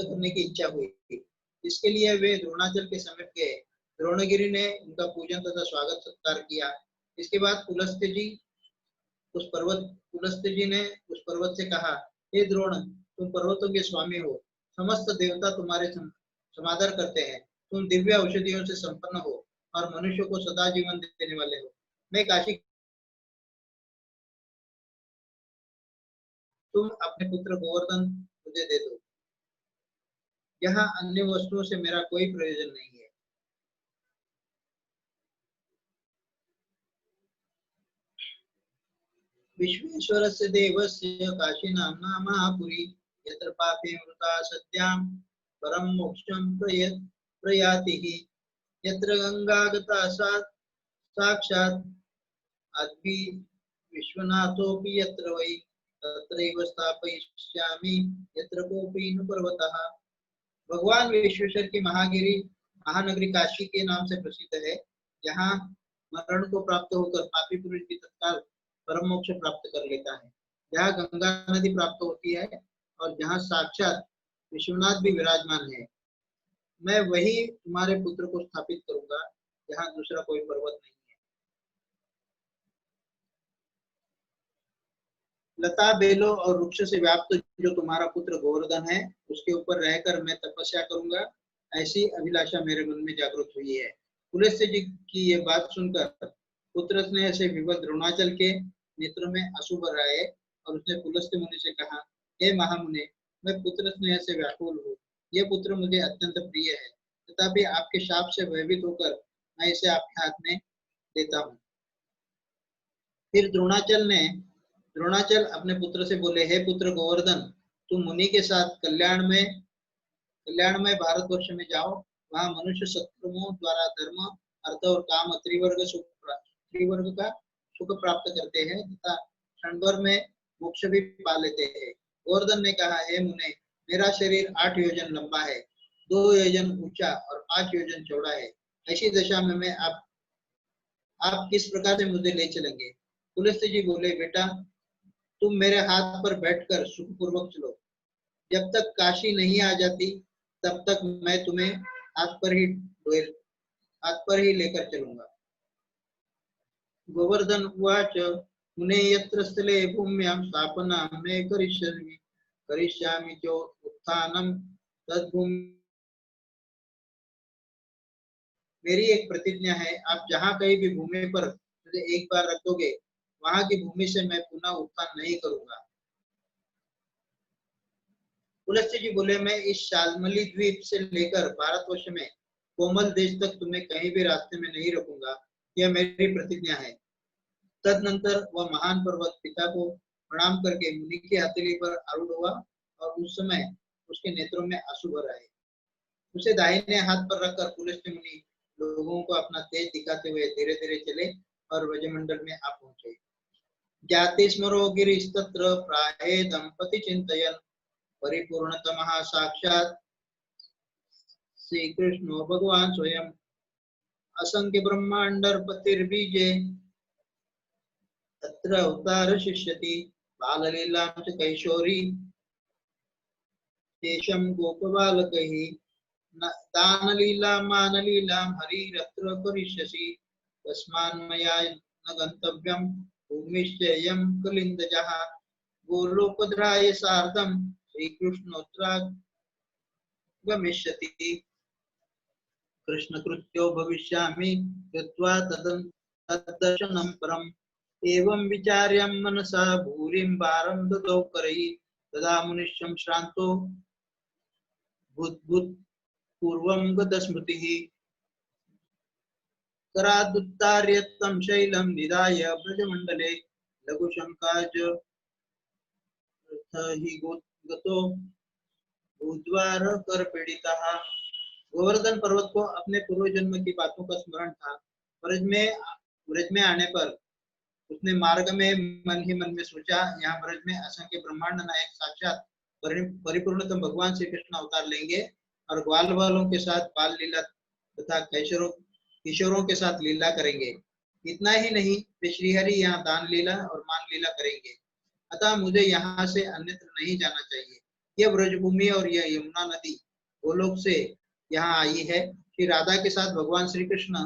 करने की इच्छा हुई। इसके लिए वे द्रोणाचल के समीप गए। द्रोणगिरि ने उनका पूजन तथा स्वागत सत्कार किया। इसके बाद पुलस्त्य जी ने उस पर्वत से कहा, हे द्रोण, तुम पर्वतों के स्वामी हो। समस्त देवता तुम्हारे समादर करते हैं। तुम दिव्य औषधियों से संपन्न हो और मनुष्य को सदा जीवन देने वाले हो। मैं काशी तुम अपने पुत्र गोवर्धन मुझे दे दो। यहाँ अन्य वस्तुओं से मेरा कोई प्रयोजन नहीं है। विश्वेश्वरस्य देवस्य काशी नाम्ना महापुरी यत्र पापे मृता सत्यां परम मोक्षं प्रयाति यत्र गंगागता साक्षात् आद्वि विश्वनाथोऽपि यत्र वै तत्रैव स्थापयिष्यामि यत्र कोऽपि न पर्वतः। भगवान विश्वेश्वर की महानगरी काशी के नाम से प्रसिद्ध है। यहाँ मरण को प्राप्त होकर पापी पुरुष भी तत्काल परम मोक्ष प्राप्त कर लेता है। जहाँ गंगा नदी प्राप्त होती है और जहाँ साक्षात विश्वनाथ भी विराजमान है, मैं वही तुम्हारे पुत्र को स्थापित करूंगा जहाँ दूसरा कोई पर्वत नहीं है। लता बेलों और वृक्ष से व्याप्त जो तुम्हारा पुत्र गोवर्धन है, उसके ऊपर रहकर मैं तपस्या करूंगा, ऐसी अभिलाषा मेरे मन में जागृत हुई है। पुलस्त्य जी की ये बात सुनकर पुत्र स्नेह से विवश द्रोणाचल के नेत्रों में आंसू भर आए और उसने पुलस्त्य मुनि से कहा, हे महामुने, मैं पुत्र स्नेह से व्याकुल हूँ। यह पुत्र मुझे अत्यंत प्रिय है, तथापि आपके शाप से भयभीत होकर मैं इसे आपके हाथ में देता हूँ। फिर द्रोणाचल अपने पुत्र से बोले, हे पुत्र गोवर्धन, तुम मुनि के साथ कल्याणमय भारतवर्ष में जाओ। वहां मनुष्य सत्कर्मों द्वारा धर्म, अर्थ और काम त्रिवर्ग का सुख प्राप्त करते हैं तथा क्षण भर में मोक्ष भी पा लेते हैं। गोवर्धन ने कहा, हे मुने, मेरा शरीर 8 योजन लंबा है, 2 योजन ऊंचा और 5 योजन चौड़ा है। ऐसी दशा में मैं आप किस प्रकार से मुझे ले चलेंगे? पुलस्त्य जी बोले, बेटा, तुम मेरे हाथ पर बैठकर सुखपूर्वक चलो। जब तक काशी नहीं आ जाती तब तक मैं तुम्हें हाथ पर ही लेकर चलूंगा। गोवर्धन उवाच, मुने यत्र स्थले भूम्यां स्थापनां मे करिष्यामि च उत्थानं तद्भूमि। मेरी एक प्रतिज्ञा है, आप जहाँ कहीं भी भूमि पर मुझे एक बार रख दोगे, वहां की भूमि से मैं पुनः उत्थान नहीं करूंगा। पुलस्त्य जी बोले, मैं इस शाल्मली द्वीप से लेकर भारतवर्ष में कोमल देश तक तुम्हें कहीं भी रास्ते में नहीं रखूंगा, यह मेरी प्रतिज्ञा है। तदनंतर वह महान पर्वत पिता को प्रणाम करके मुनि की हथेली पर आरूढ़ हुआ और उस समय उसके नेत्रों में आंसू भर आए। उसे दाहिने हाथ पर रखकर पुलस्त्य मुनि लोगों को अपना तेज दिखाते हुए धीरे धीरे चले और व्रजमंडल में आ पहुंचे। जाति स्मरो गिरिस्तत्र प्राहे दंपति चिंतयन परिपूर्णतमः साक्षात् श्री कृष्णो भगवान स्वयं। असंख्य ब्रह्मांडर्पतिर्बीजे तत्र अवतार शिष्यति बाललीलां च कैशोरी शेषं गोपबालकैः दानलीलां मानलीलां हरिरत्र करिष्यसि तस्मान्मया न गन्तव्यं भूमिश्चेयं कलिन्दजः गोलोकधराय सार्धं श्रीकृष्णोऽत्र गमिष्यति कृष्णकृत्यो भविष्यामि कृत्वा तद्दर्शनं परम्। एवं विचार्य मनसा भूरिं वारं ददौ करैः तदा मुनिश्चं श्रान्तो भूतभूतपूर्वं गतस्मृतिः करादुत्तार्य तं शैलं निधाय ब्रजमण्डले लघुशङ्काज हि गतो भूद्वार कर पीड़िता। गोवर्धन पर्वत को अपने पूर्व जन्म की बातों का स्मरण था। ब्रज में आने पर उसने मार्ग में मन ही मन में सोचा, यहाँ ब्रज में असंख्य ब्रह्मांड नायक साक्षात परिपूर्णतम भगवान श्री कृष्ण अवतार लेंगे और ग्वाल वालों के साथ बाल लीला तथा किशोरों के साथ लीला करेंगे। इतना ही नहीं, वे श्रीहरि यहाँ दान लीला और मान लीला करेंगे। अतः मुझे यहाँ से अन्यत्र नहीं जाना चाहिए। यह ब्रजभूमि और यह यमुना नदी गोलोक से यहाँ आई है। श्री राधा के साथ भगवान श्री कृष्ण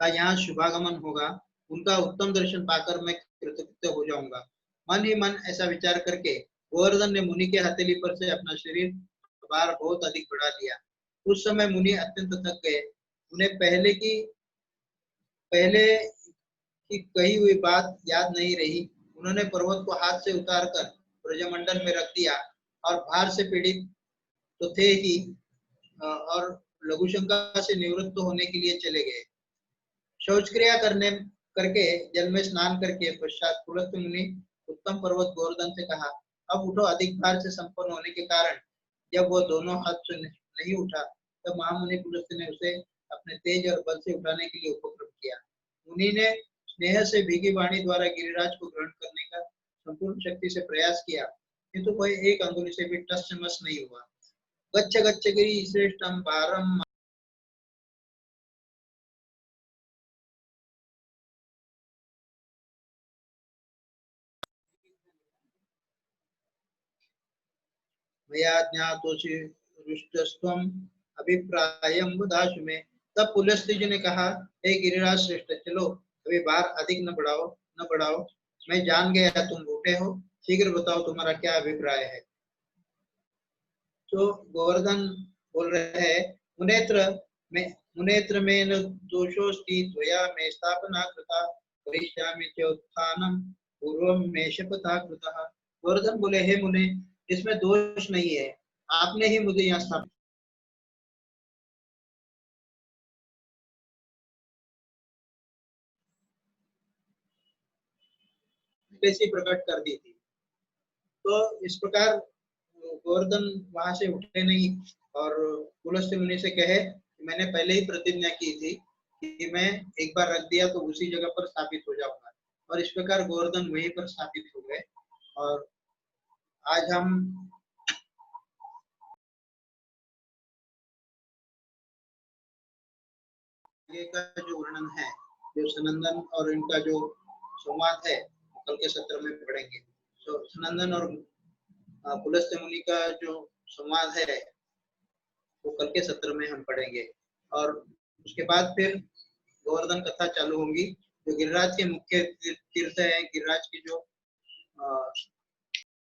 का यहाँ शुभागमन होगा। उनका उत्तम दर्शन पाकर मैं कृतकृत्य हो जाऊंगा। मन ही मन ऐसा विचार करके गोवर्धन ने मुनि के हथेली पर से अपना शरीर भार बहुत अधिक बढ़ा लिया। उस समय मुनि अत्यंत थक गए। उन्हें पहले की कही हुई बात याद नहीं रही। उन्होंने पर्वत को हाथ से उतारकर ब्रजमंडल में रख दिया और भार से पीड़ित तो थे ही और लघुशंका से निवृत्त होने के लिए चले गए। शौच क्रिया करके जल में स्नान करके पश्चात पुलस्त्य मुनि उत्तम पर्वत गोवर्धन से कहा, अब उठो। अधिक भार से संपन्न होने के कारण जब वह दोनों हाथ से नहीं उठा तब महामुनि पुलस्त्य ने उसे अपने तेज और बल से उठाने के लिए उपक्रम किया। मुनि ने स्नेह से भीगी वाणी द्वारा गिरिराज को ग्रहण करने का संपूर्ण शक्ति से प्रयास किया, किंतु कोई एक अंगुली से भी टस से मस नहीं हुआ। गच्छ गच्छ गिरि श्रेष्ठम भारम मया ज्ञातोसि रुष्टस्त्वम् अभिप्रायं वदाशु मे। तब पुलस्त्य जी ने कहा, हे गिरिराज श्रेष्ठ, चलो अभी बार अधिक न बढ़ाओ, मैं जान गया तुम रूठे हो, शीघ्र बताओ तुम्हारा क्या अभिप्राय है। तो गोवर्धन बोल रहे हैं, मुनेत्र में न दोषोस्ति त्वया मे स्थापना कृता, करिष्यामि चोत्थानं पूर्वं मे शपथा कृतः। गोवर्धन बोले, हे मुने, इसमें दोष नहीं है, आपने ही मुझे यहाँ स्थापित कैसे प्रकट कर दी थी। तो इस प्रकार गोवर्धन वहां से उठे नहीं और पुलस्त्य मुनि से कहे, मैंने पहले ही प्रतिज्ञा की थी कि मैं एक बार रख दिया तो उसी जगह पर स्थापित हो जाऊंगा, और इस प्रकार गोवर्धन वहीं पर स्थापित हो गए। और आज हम आगे का जो वर्णन है, जो सनंदन और इनका जो संवाद है, कल के सत्र में पढ़ेंगे। तो सनंदन और पुलस्त्य मुनि का जो संवाद है वो कल के सत्र में हम पढ़ेंगे। और उसके बाद फिर गोवर्धन कथा चालू होंगी। जो गिरिराज के मुख्य तीर्थ है, गिरिराज की जो